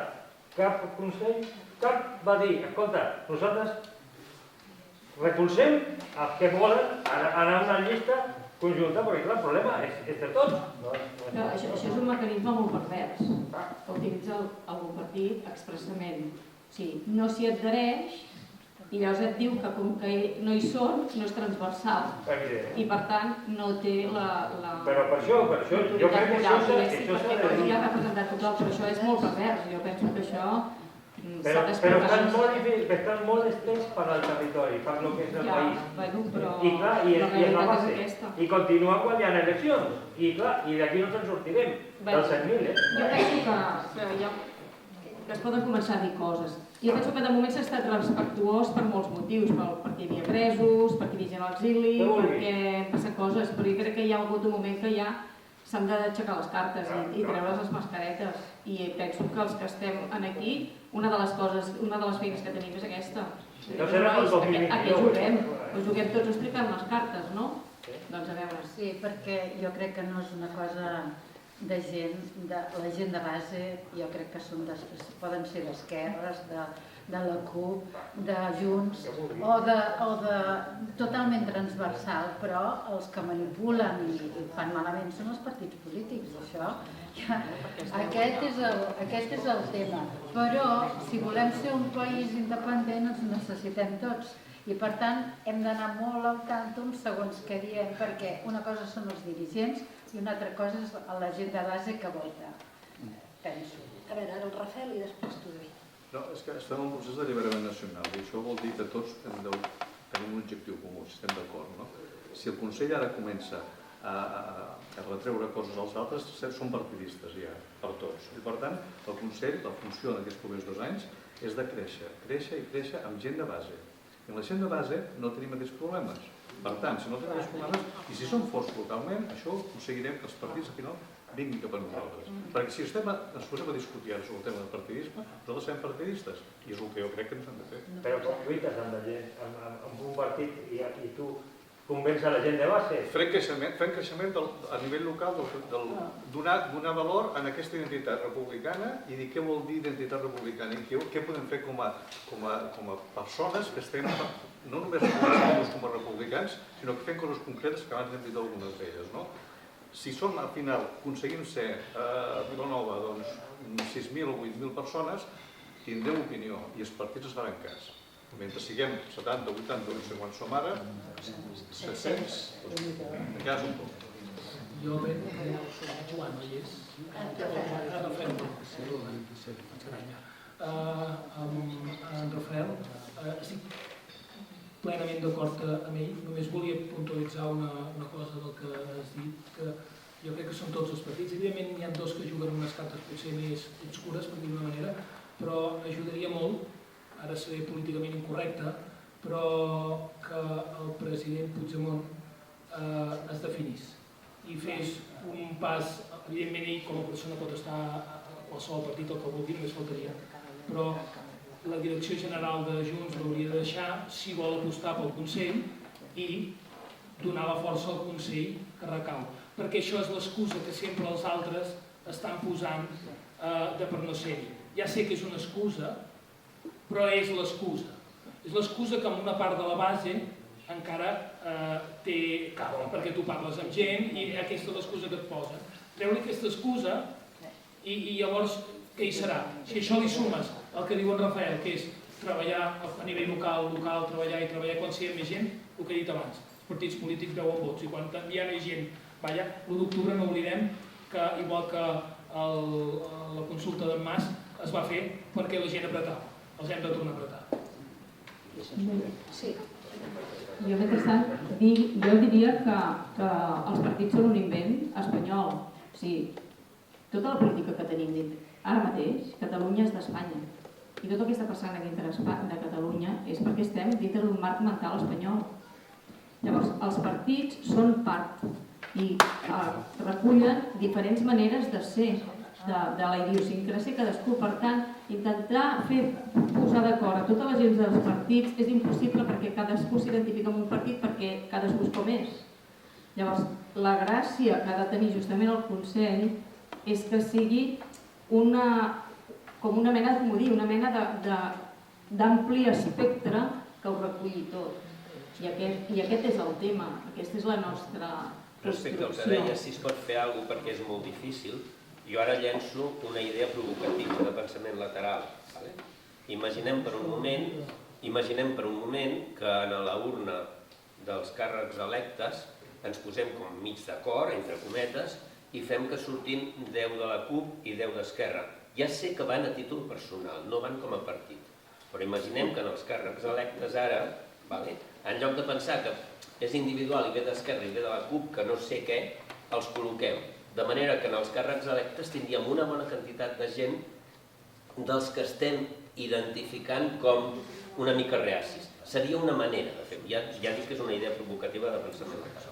cap consell, cap va dir, escolta, nosaltres recolzem els que volen anar a una llista conjunta, perquè clar, el problema és de tots. Això és un mecanisme molt pervers, que utilitza algun partit expressament. O sigui, no s'hi adhereix i llavors et diu que com que no hi són, no és transversal. I per tant no té la... Però per això, jo crec que això s'ha de dir. Perquè ja ha representat tothom, però això és molt pervers. Jo penso que això però estan molt estès per al territori, per lo que és el país. I clar, i és la base. I continuen guanyant eleccions. I clar, i d'aquí no se'n sortirem, dels 100.000, Jo penso que es poden començar a dir coses. Jo penso que de moment s'ha estat respectuós per molts motius, perquè hi havia presos, perquè hi havia gent a l'exili, perquè han passat coses, però jo crec que hi ha hagut un moment que ja s'han d'aixecar les cartes i treure's les mascaretes. I penso que els que estem aquí, una de les feines que tenim és aquesta. No serà el 2021. A què juguem? Ho juguem tots explicant les cartes, no? Doncs a veure. Sí, perquè jo crec que no és una cosa de gent, la gent de base, jo crec que poden ser d'esquerres, de la CUP, de Junts, o de totalment transversal, però els que manipulen i fan malament són els partits polítics, això. Aquest és el tema. Però si volem ser un país independent ens necessitem tots. I per tant hem d'anar molt al tàntum segons què diem, perquè una cosa són els dirigents i una altra cosa és la gent de base que vota, penso. A veure, ara el Rafael i després tu, David. No, és que estem en un procés d'alliberament nacional i això vol dir que tots tenim un objectiu comú, si estem d'acord, no? Si el Consell ara comença a retreure coses als altres, són partidistes ja, per tots. I per tant, el Consell, la funció en aquests primers 2 anys és de créixer amb gent de base. I en la gent de base no tenim aquests problemes. Per tant, si no tenim aquests problemes, i si som forts localment, això aconseguirem que els partits al final vinguin cap a nosaltres. Perquè si ens posem a discutir ara sobre el tema del partidisme, nosaltres serem partidistes, i és el que jo crec que ens hem de fer. Però com lluites amb un partit i tu convenç a la gent de base? Fem creixement a nivell local, donar valor a aquesta identitat republicana i dir què vol dir identitat republicana i què podem fer com a persones que estem no només com a republicans, sinó que fem coses concretes que abans hem dit algunes d'elles. Si som al final aconseguim ser a Vilanova 6.000 o 8.000 persones, tindrem opinió i els partits es faran cas. Mentre siguem 70, 80, no sé quan som ara, 700, encara és un poc. Jo veig Joan, no hi és? En Rafael, estic plenament d'acord amb ell, només volia puntualitzar una cosa del que has dit, que jo crec que són tots els partits. Evidentment n'hi ha 2 que juguen unes cartes potser més obscures, per dir-ho d'una manera, però ajudaria molt, ara seré políticament incorrecte, però que el president Puigdemont es definís i fes un pas, evidentment ell com a persona pot estar a qualsevol partit el que vulgui, només faltaria, però la direcció general de Junts l'hauria de deixar si vol apostar pel Consell i donar la força al Consell que recau, perquè això és l'excusa que sempre els altres estan posant de per no ser-hi. Ja sé que és una excusa, però és l'excusa. És l'excusa que amb una part de la base encara té càrrec, perquè tu parles amb gent i aquesta és l'excusa que et posen. Treu-li aquesta excusa i llavors què hi serà? Si això li sumes el que diu en Rafael, que és treballar a nivell local, treballar i treballar quan sigui més gent, el que he dit abans, els partits polítics veuen vots i quan ja no hi ha gent, l'1 d'octubre no oblidem que igual que la consulta d'en Mas es va fer perquè la gent apretava, els hem de tornar a apretar. Sí. Jo, mentrestant, jo diria que els partits són un invent espanyol. O sigui, tota la política que tenim ara mateix, Catalunya és d'Espanya. I tot el que està passant aquí de Catalunya és perquè estem dintre d'un marc mental espanyol. Llavors, els partits són part i recullen diferents maneres de ser, de la idiosincràsia cadascú. Per tant, intentar posar d'acord a tota la gent dels partits és impossible perquè cadascú s'identifica amb un partit perquè cadascú és com és. Llavors, la gràcia que ha de tenir justament el Consell és que sigui com una mena, com ho dic, una mena d'ampli espectre que ho reculli tot. I aquest és el tema, aquesta és la nostra Respecte al que construcció. deia, si es pot fer alguna cosa perquè és molt difícil, jo ara llenço una idea provocativa de pensament lateral. Imaginem per un moment que en la urna dels càrrecs electes ens posem com mig d'acord, entre cometes, i fem que surtin 10 de la CUP i 10 d'Esquerra. Ja sé que van a títol personal, no van com a partit, però imaginem que en els càrrecs electes ara, en lloc de pensar que és individual i ve d'Esquerra i ve de la CUP, que no sé què, els col·loqueu. De manera que en els càrrecs electes tindríem una bona quantitat de gent dels que estem identificant com una mica reacis. Seria una manera de fer-ho. Ja dic que és una idea provocativa de pensament lateral.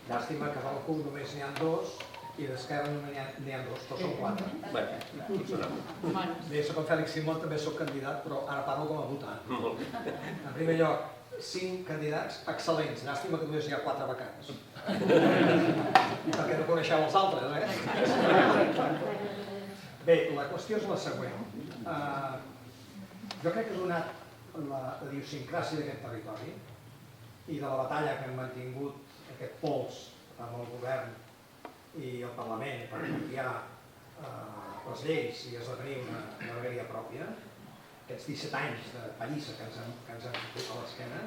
Llàstima que del CUP només n'hi ha 2 i d'Esquerra n'hi ha 2, però són 4. Bé, soc en Fèlix Simón, també soc candidat, però ara parlo com a votant. En primer lloc, 5 candidats excel·lents. Llàstima que només hi ha 4 vacants. Perquè no coneixeu els altres, Bé, la qüestió és la següent. Jo crec que és donat la idiosincràsia d'aquest territori i de la batalla que hem mantingut aquest pols amb el govern i el Parlament per canviar les lleis i esdevenir una vegueria pròpia, aquests 17 anys de pallissa que ens han fotut a l'esquena,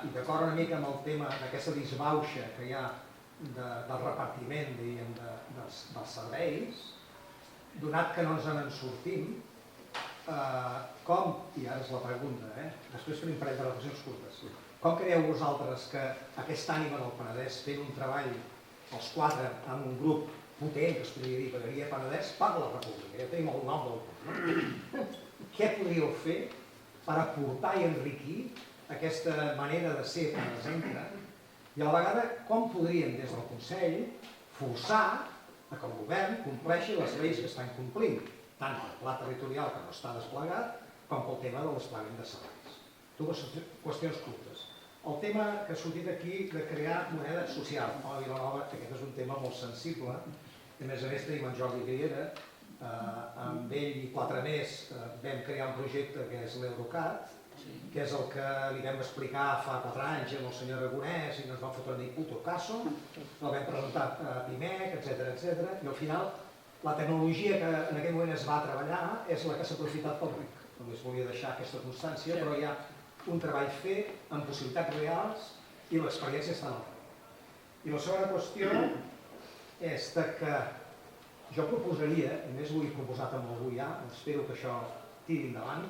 i d'acord una mica amb el tema d'aquesta disbauxa que hi ha del repartiment dels serveis, donat que no ens en sortim, com, i ara és la pregunta, després farem un parell de reflexions curtes, com creieu vosaltres que aquesta ànima del Penedès fent un treball, els 4, amb un grup potent, que es podria dir Vegueria Penedès, per la República, ja tenim el nom del grup. Què podríeu fer per aportar i enriquir aquesta manera de ser penedesenca i a la vegada com podríem des del Consell forçar que el govern compleixi les lleis que estan complint, tant pel pla territorial que no està desplegat com pel tema del desplegament de salaris. Dues qüestions curtes. El tema que ha sortit aquí de crear moneda social a Vilanova, aquest és un tema molt sensible, i a més tenim en Jordi Riera, amb ell i 4 més vam crear un projecte que és l'Eurocat, que és el que li vam explicar fa 4 anys amb el senyor Aragonès i no ens vam fotre ni puto caso, el vam presentar a PIMEC, etc. I al final la tecnologia que en aquell moment es va treballar és la que s'ha aprofitat pel RIC. Només volia deixar aquesta constància, però hi ha un treball fet amb possibilitats reals i l'experiència està en el camp. I la segona qüestió és que jo proposaria, a més ho he proposat amb algú ja, espero que això tiri endavant,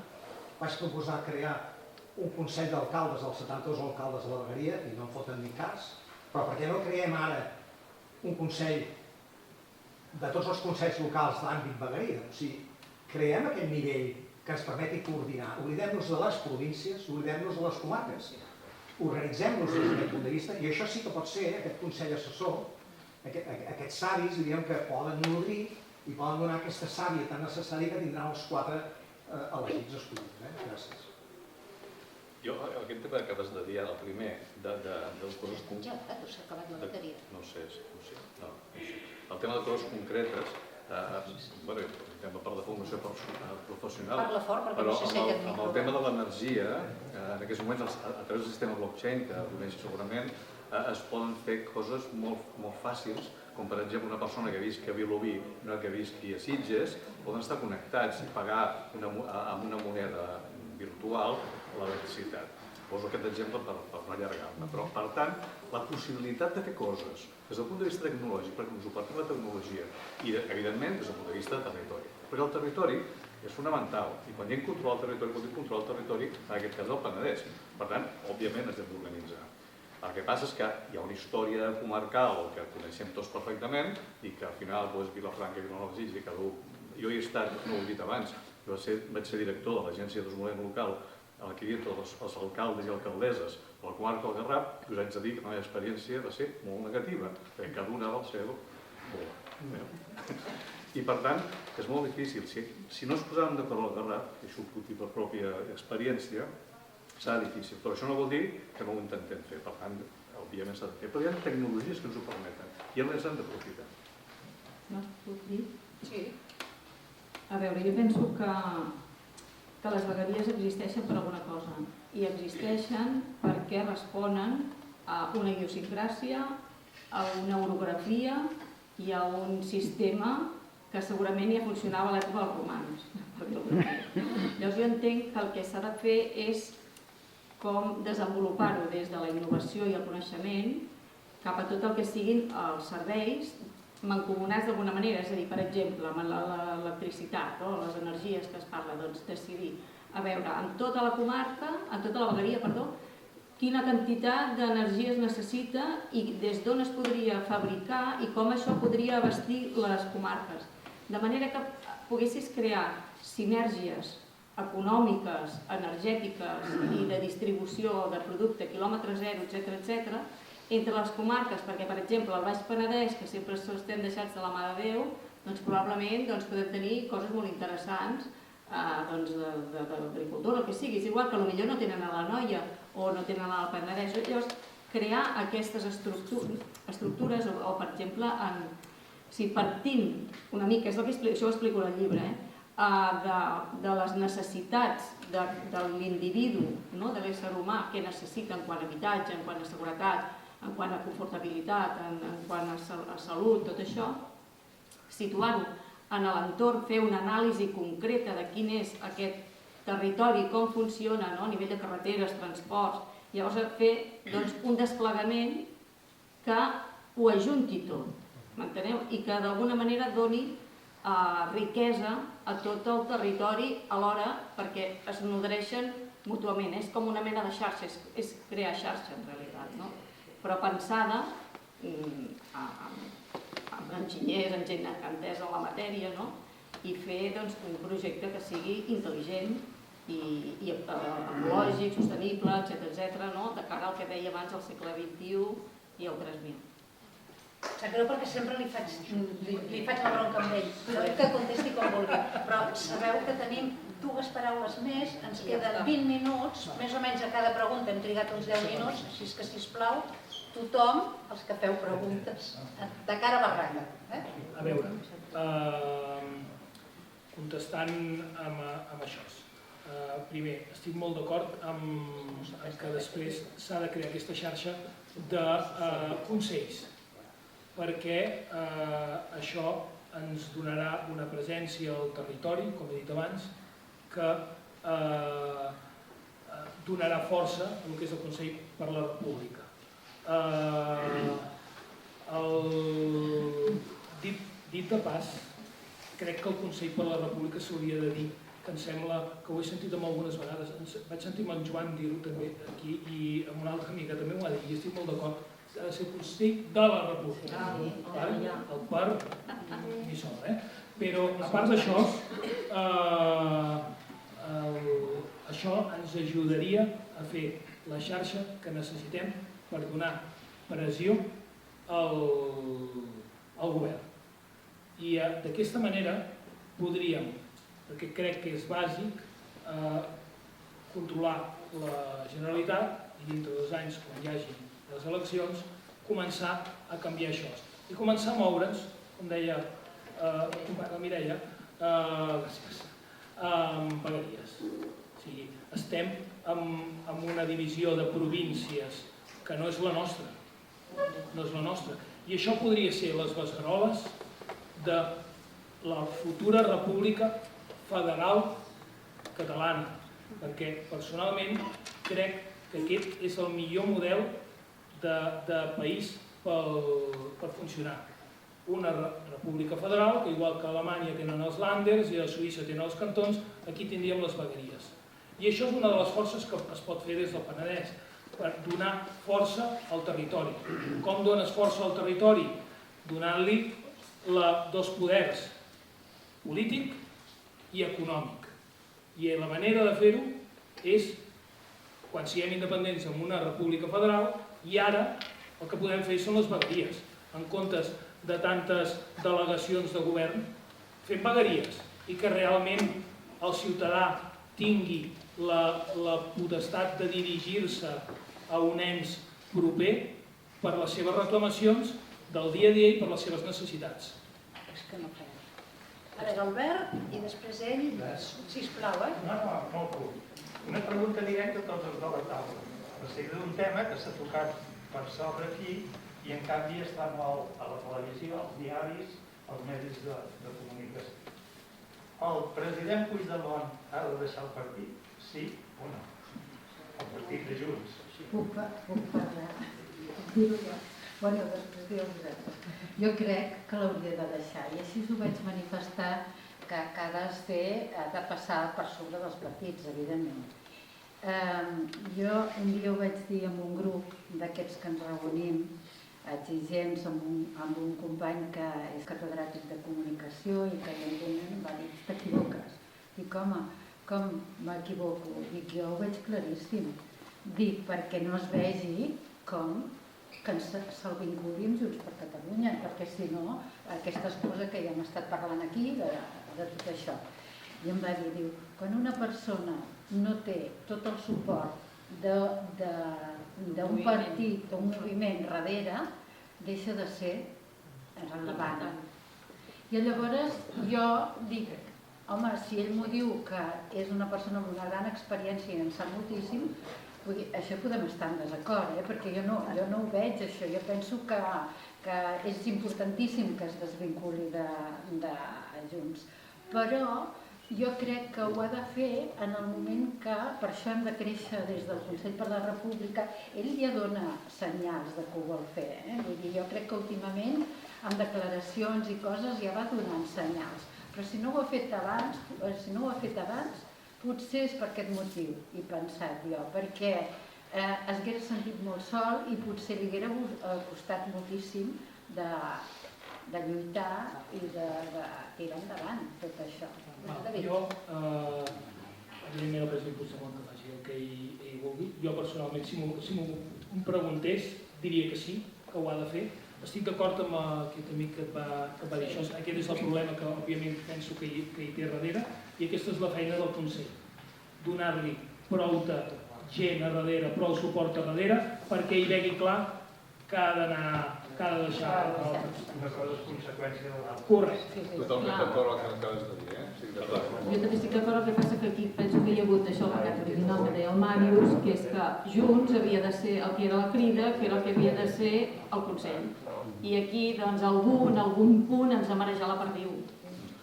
vaig proposar crear un Consell d'Alcaldes dels 72 alcaldes de la vegueria, i no em foten ni cas, però per què no creem ara un Consell de tots els consells locals d'àmbit vegueria? O sigui, creem aquest nivell que ens permeti coordinar. Oblidem-nos de les províncies, oblidem-nos de les comarques. Organitzem-nos des d'aquest punt de vista, i això sí que pot ser, aquest Consell Assessor, aquests savis, diríem que poden nodrir i poden donar aquesta sàvia tan necessària que tindran els 4 elegits escollits. Gràcies. Jo, aquest tema que acabes de dir, el primer, dels coses concretes... Ja, s'ha acabat la bateria. No sé. El tema de coses concretes, per la formació professional, Parla fort perquè però no sé si aquest amb micro. el tema de l'energia, en aquests moments, a través del sistema blockchain, que coneixes segurament, es poden fer coses molt fàcils, com per exemple una persona que visqui a Vilobí i una que visqui a Sitges, poden estar connectats i pagar amb una moneda virtual l'electricitat. Poso aquest exemple per no allargar-me, però per tant, la possibilitat de fer coses des del punt de vista tecnològic, perquè ens ho permet la tecnologia, i evidentment des del punt de vista de territori. Perquè el territori és fonamental, i quan diem controlar el territori, vol dir controlar el territori, en aquest cas del Penedès. Per tant, òbviament ens hem d'organitzar. El que passa és que hi ha una història comarcal que coneixem tots perfectament i que al final Vilafranca i Vilanova de Sitges, jo hi he estat, no ho he dit abans, vaig ser director de l'Agència de Desenvolupament Local a la que hi havia tots els alcaldes i alcaldesses de la comarca del Garraf, i us haig de dir que la meva experiència va ser molt negativa, perquè cada una va al seu bola. I per tant, és molt difícil. Si no es posàvem d'acord al Garraf, i això ho puc dir per pròpia experiència, serà difícil, però això no vol dir que no ho intentem fer, per tant, òbviament s'ha de fer, però hi ha tecnologies que ens ho permeten i les hem d'aprofitar. No, puc dir? Sí. A veure, jo penso que les vegueries existeixen per alguna cosa i existeixen perquè responen a una idiosincràsia, a una orografia i a un sistema que segurament ja funcionava a l'època dels romans. Llavors jo entenc que el que s'ha de fer és com desenvolupar-ho des de la innovació i el coneixement cap a tot el que siguin els serveis mancomunats d'alguna manera, és a dir, per exemple, amb l'electricitat o les energies que es parla, doncs decidir, a veure, en tota la comarca, en tota la vegueria, perdó, quina quantitat d'energia es necessita i des d'on es podria fabricar i com això podria abastir les comarques. De manera que poguessis crear sinergies econòmiques, energètiques i de distribució de producte, quilòmetre zero, etc., entre les comarques, perquè, per exemple, al Baix Penedès, que sempre estem deixats de la mà de Déu, doncs probablement podem tenir coses molt interessants d'agricultura, el que sigui. És igual que potser no tenen a l'Anoia o no tenen al Penedès. Llavors, crear aquestes estructures, o per exemple, si partint una mica, és el que això ho explico al llibre, de les necessitats de l'individu, de l'ésser humà, que necessita en quant a habitatge, en quant a seguretat, en quant a confortabilitat, en quant a salut, tot això, situar-ho en l'entorn, fer una anàlisi concreta de quin és aquest territori, com funciona a nivell de carreteres, transports, llavors fer un desplegament que ho ajunti tot, m'enteneu? I que d'alguna manera doni riquesa a tot el territori alhora perquè es nodreixen mútuament. És com una mena de xarxa, és crear xarxa en realitat, no? Però pensada amb enginyers, amb gent entesa en la matèria, i fer un projecte que sigui intel·ligent i ecològic, sostenible, etc., de cara al que deia abans el segle XXI i el 3000. Sap greu perquè sempre li faig la bronca amb ell, però que contesti com vulgui. Però sabeu que tenim 2 paraules més, ens queden 20 minuts, més o menys a cada pregunta hem trigat uns 10 minuts, així que, sisplau, tothom, els que feu preguntes, de cara a barraca. A veure, contestant amb això. Primer, estic molt d'acord amb que després s'ha de crear aquesta xarxa de consells, perquè això ens donarà una presència al territori, com he dit abans, que donarà força al que és el Consell per la República. Dit de pas, crec que el Consell per la República s'hauria de dir, que em sembla que ho he sentit algunes vegades, vaig sentir amb en Joan dir-ho també aquí i amb una altra amiga també m'ho ha dit i estic molt d'acord, ha de ser el Consell de la República, el per ni sol, però a part d'això, això ens ajudaria a fer la xarxa que necessitem per donar pressió al govern. I d'aquesta manera podríem, perquè crec que és bàsic, controlar la Generalitat i dintre de 2 anys, quan hi hagi les eleccions, començar a canviar això. I començar a moure'ns, com deia Mireia, gràcies, vegueries. O sigui, estem en una divisió de províncies que no és la nostra. No és la nostra. I això podria ser les beceroles de la futura República Federal Catalana, perquè personalment crec que aquest és el millor model de país per funcionar. Una república federal, que igual que a Alemanya tenen els Länders i a Suïssa tenen els cantons, aquí tindríem les vegueries. I això és una de les forces que es pot fer des del Penedès, per donar força al territori. Com dones força al territori? Donant-li dos poders, polític i econòmic. I la manera de fer-ho és quan siguem independents en una república federal, i ara el que podem fer són les vegueries. En comptes de tantes delegacions de govern, fem vegueries i que realment el ciutadà tingui la potestat de dirigir-se a un ens proper per les seves reclamacions del dia a dia i per les seves necessitats. És que no farem. A veure, Albert, i després ell, sisplau, No, molt curt. Una pregunta directa a tots els de la taula. Va ser d'un tema que s'ha tocat per sobre aquí i en canvi està molt a la televisió, als diaris, als medis de comunicació. El president Puigdemont ha de deixar el partit? Sí o no? El partit de Junts. Puc parlar? Dir-ho jo. Bueno, després diu vosaltres. Jo crec que l'hauria de deixar i així ho vaig manifestar que ha de passar per sobre dels partits, evidentment. Jo un dia ho vaig dir amb un grup d'aquests que ens reunim exigents amb un company que és catedràtic de comunicació i que em va dir, t'equivoques. Dic, home, com m'equivoco? Dic, jo ho veig claríssim. Dic, perquè no es vegi com que se'l vinculi amb Junts per Catalunya, perquè si no, aquesta excusa que ja hem estat parlant aquí de tot això. I em va dir, diu, quan una persona no té tot el suport d'un partit, d'un moviment darrere, deixa de ser rellevant. I llavors jo dic, home, si ell m'ho diu que és una persona amb una gran experiència i en sap moltíssim, això podem estar en desacord, perquè jo no ho veig, això. Jo penso que és importantíssim que es desvinculi de Junts. Però jo crec que ho ha de fer en el moment que, per això hem de créixer des del Consell per la República, ell ja dona senyals de que ho vol fer. Vull dir, jo crec que últimament, amb declaracions i coses, ja va donant senyals. Però si no ho ha fet abans, potser és per aquest motiu, he pensat jo, perquè es hagués sentit molt sol i potser li haguera costat moltíssim de lluitar i de tirar endavant tot això. Jo, evidentment el president Puigdemont que faci el que ell vulgui. Jo personalment, si m'ho preguntés, diria que sí, que ho ha de fer. Estic d'acord amb aquest amic que va dir això. Aquest és el problema que òbviament penso que hi té darrere i aquesta és la feina del Consell. Donar-li prou de gent a darrere, prou suport a darrere, perquè hi vegi clar que ha de deixar altres. Una cosa és conseqüència de l'altra. Correcte. Totalment d'acord amb el que acabes de dir, Jo també estic d'acord, el que passa que aquí penso que hi ha hagut això, el pecat original que deia el Màrius, que és que Junts havia de ser el que era la Crida, que era el que havia de ser el Consell. I aquí, doncs, algú en algun punt ens ha marejat la perdiu.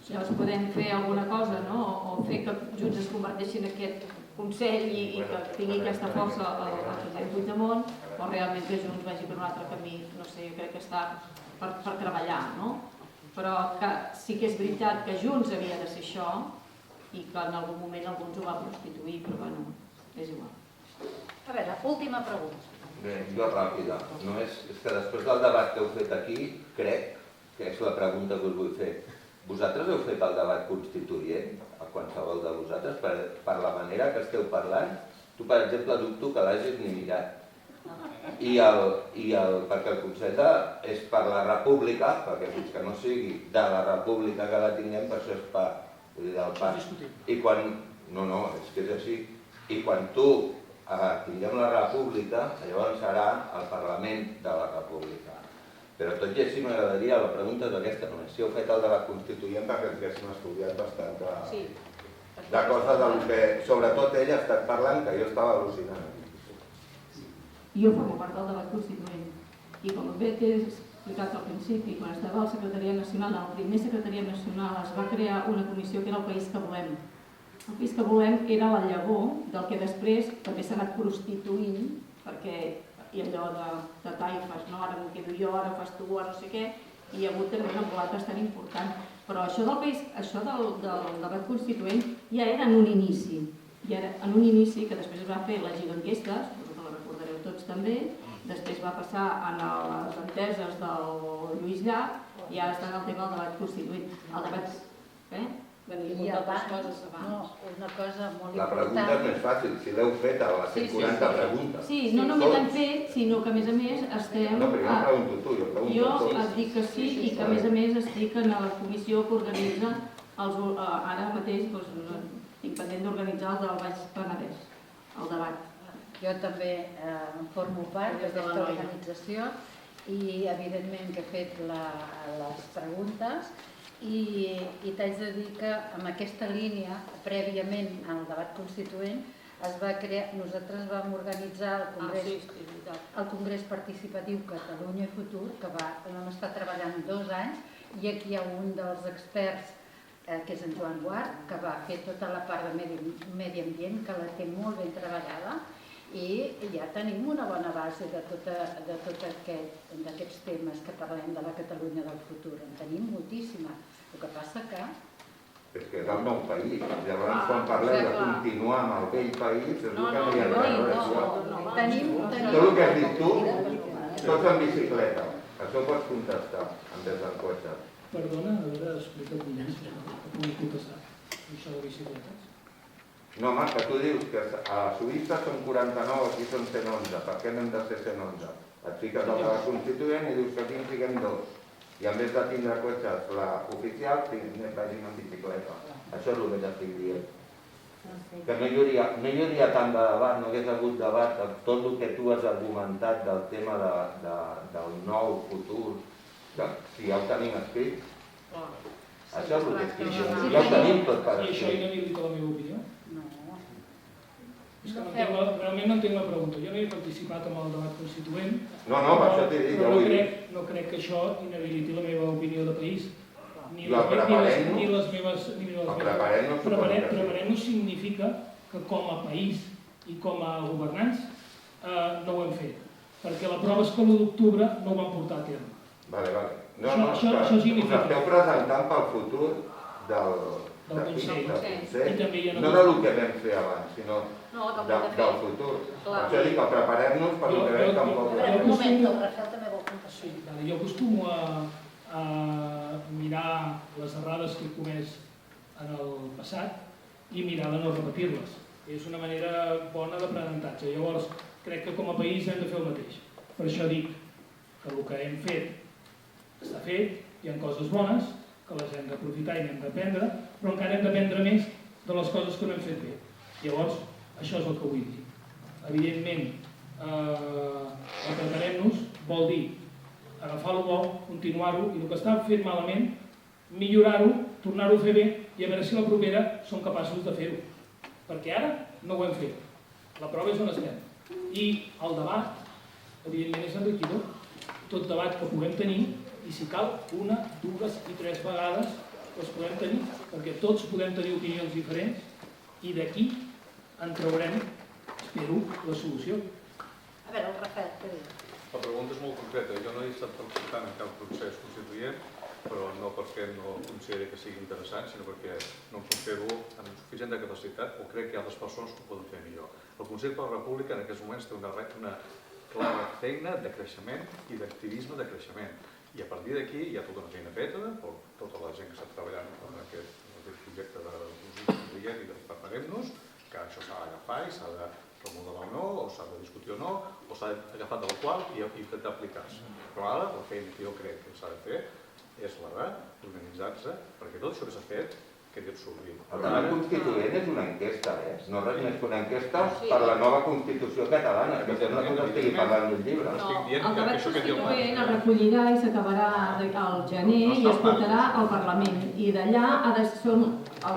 Llavors podem fer alguna cosa, no? O fer que Junts es converteixi en aquest Consell i que tingui aquesta força el president Puigdemont, o realment que Junts vagi per un altre camí, no sé, jo crec que està per treballar, no? Però que sí que és veritat que Junts havia de ser això i que en algun moment alguns ho va prostituir, però bueno, és igual. A veure, última pregunta. Bé, jo ràpida. És que després del debat que heu fet aquí, crec que és la pregunta que us vull fer. Vosaltres heu fet el debat constituent, a qualsevol de vosaltres, per la manera que esteu parlant? Tu, per exemple, dubto que l'hagis ni mirat. Perquè el Consell és per la República, perquè fins que no sigui de la República que la tinguem, per això és del pas. I quan... No, és que és així. I quan tinguem la República, llavors serà el Parlament de la República. Però tot i així m'agradaria, la pregunta és aquesta només, si heu fet el debat constituent perquè ens haguéssim estudiat bastant de coses del que sobretot ella ha estat parlant, que jo estava al·lucinant. Jo formo part del debat constituent i com bé t'he explicat al principi, quan estava al Secretariat Nacional, el primer Secretariat Nacional es va crear una comissió que era el País que volem. El País que volem era la llavor del que després també s'ha anat prostituint, perquè hi ha allò de taifes, no? Ara m'ho quedo jo, ara fas tu, ara no sé què, i hi ha hagut també una volada bastant important. Però això del debat constituent ja era en un inici, que després es va fer la giganquesta, suposo que la recordareu tots també, després va passar a les enteses del Lluís Llach i ara està en el tema del debat constituent. El debat... I abans, una cosa molt important... La pregunta és més fàcil, si l'heu fet a les 140 preguntes. Sí, no només l'hem fet, sinó que a més estem... No, però jo em pregunto tu, jo pregunto Jo et dic que sí i que a més estic en la comissió que organitza, ara mateix estic pendent d'organitzar el del Baix Penedès, el debat. Jo també formo part d'aquesta organització i evidentment que he fet les preguntes i t'haig de dir que amb aquesta línia, prèviament al debat constituent, nosaltres vam organitzar el Congrés Participatiu Catalunya i Futur, que vam estar treballant 2 anys, i aquí hi ha un dels experts, que és en Joan Guart, que va fer tota la part de medi ambient, que la té molt ben treballada, i ja tenim una bona base de tots aquests temes que parlem de la Catalunya del futur. En tenim moltíssima. El que passa que... És que és el nou país. Llavors, quan parleu de continuar amb el vell país, és el que no hi ha relació. Tot el que has dit tu, tots en bicicleta. Això ho pots contestar en des del cotxe. Perdona, a veure, explica't una mica, que pugui contestar. Això de bicicletes. No, home, que tu dius que a Suïssa són 49, aquí són 111, per què n'hem de ser 111? Et fiques al debat constituent i dius que aquí en fiquem 2. I en vez de tindre cotxes oficial, vagin en bicicleta. Això és el que t'estic dient. Que no hi hauria tant de debat, no hagués hagut debat, tot el que tu has argumentat del tema del nou futur, si ja ho tenim escrit, això és el que estic dient. Ja ho tenim tot per escrit. I això inhabilita la meva opinió? És que realment no entenc la pregunta. Jo no he participat en el debat constituent. No, per això t'he dit, ja ho he dit. No crec que això inhabiliti la meva opinió de país. Ni les meves... Preparem-nos significa que com a país i com a governants no ho hem fet. Perquè la prova és que l'1 d'octubre no ho vam portar a terme. Vale. No, us esteu presentant pel futur del Consell. No del que vam fer abans, sinó del futur. Per això dic que preparem-nos per el que vam tampoc. Un moment, el Rafael també vol contestar. Jo acostumo a mirar les errades que he comès en el passat i mirar de no repetir-les. És una manera bona d'aprenentatge. Llavors, crec que com a país hem de fer el mateix. Per això dic que el que hem fet està fet, hi ha coses bones, que les hem d'aprofitar i n'hem d'aprendre, però encara hem d'aprendre més de les coses que no hem fet bé. Llavors, això és el que vull dir. Evidentment, preparem-nos vol dir agafar-lo bo, continuar-ho, i el que està fent malament, millorar-ho, tornar-ho a fer bé, i a veure si la propera som capaços de fer-ho. Perquè ara no ho hem fet. La prova és on estem. I el debat, evidentment, és enriquidor. Tot debat que puguem tenir, i si cal, 1, 2 i 3 vegades els podem tenir, perquè tots podem tenir opinions diferents i d'aquí en traurem, espero, la solució. A veure, el Rafael, què diu? La pregunta és molt concreta. Jo no he estat participant en cap procés constituent, però no perquè no consideri que sigui interessant, sinó perquè no em considero amb suficient de capacitat o crec que hi ha altres persones que ho poden fer millor. El Consell per la República en aquests moments té una clara feina de creixement i d'activisme de creixement. I a partir d'aquí hi ha tota una feina feta per tota la gent que està treballant en aquest projecte de constituent i de preparem-nos, que això s'ha d'agafar i s'ha de remodelar o no, o s'ha de discutir o no, o s'ha d'agafar del qual i intentar aplicar-se. Però ara la feina que jo crec que s'ha de fer és la d'organitzar-se, perquè tot això que s'ha fet quedi absorbit. El debat constituent és una enquesta, no res més que una enquesta per la nova Constitució catalana, que sembla que no estigui parlant d'un llibre. No, el debat constituent es recollirà i s'acabarà al gener i es portarà al Parlament. I d'allà ha de ser el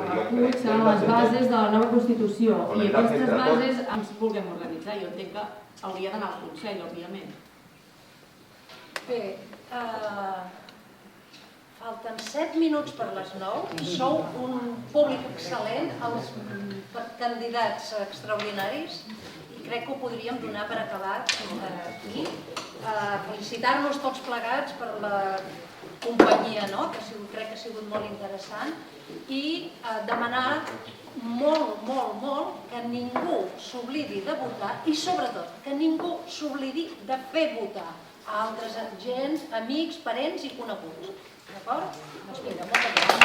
recull, seran les bases de la nova Constitució. I aquestes bases ens vulguem organitzar. Jo entenc que hauria d'anar al Consell, òbviament. Bé, falten 7 minuts per les 9. Sou un públic excel·lent, els candidats extraordinaris, i crec que ho podríem donar per acabat aquí. Felicitar-nos tots plegats per la companyia, crec que ha sigut molt interessant, i demanar molt que ningú s'oblidi de votar i sobretot que ningú s'oblidi de fer votar a altres gens, amics, parents i coneguts. D'acord? Doncs vinga, moltes gràcies.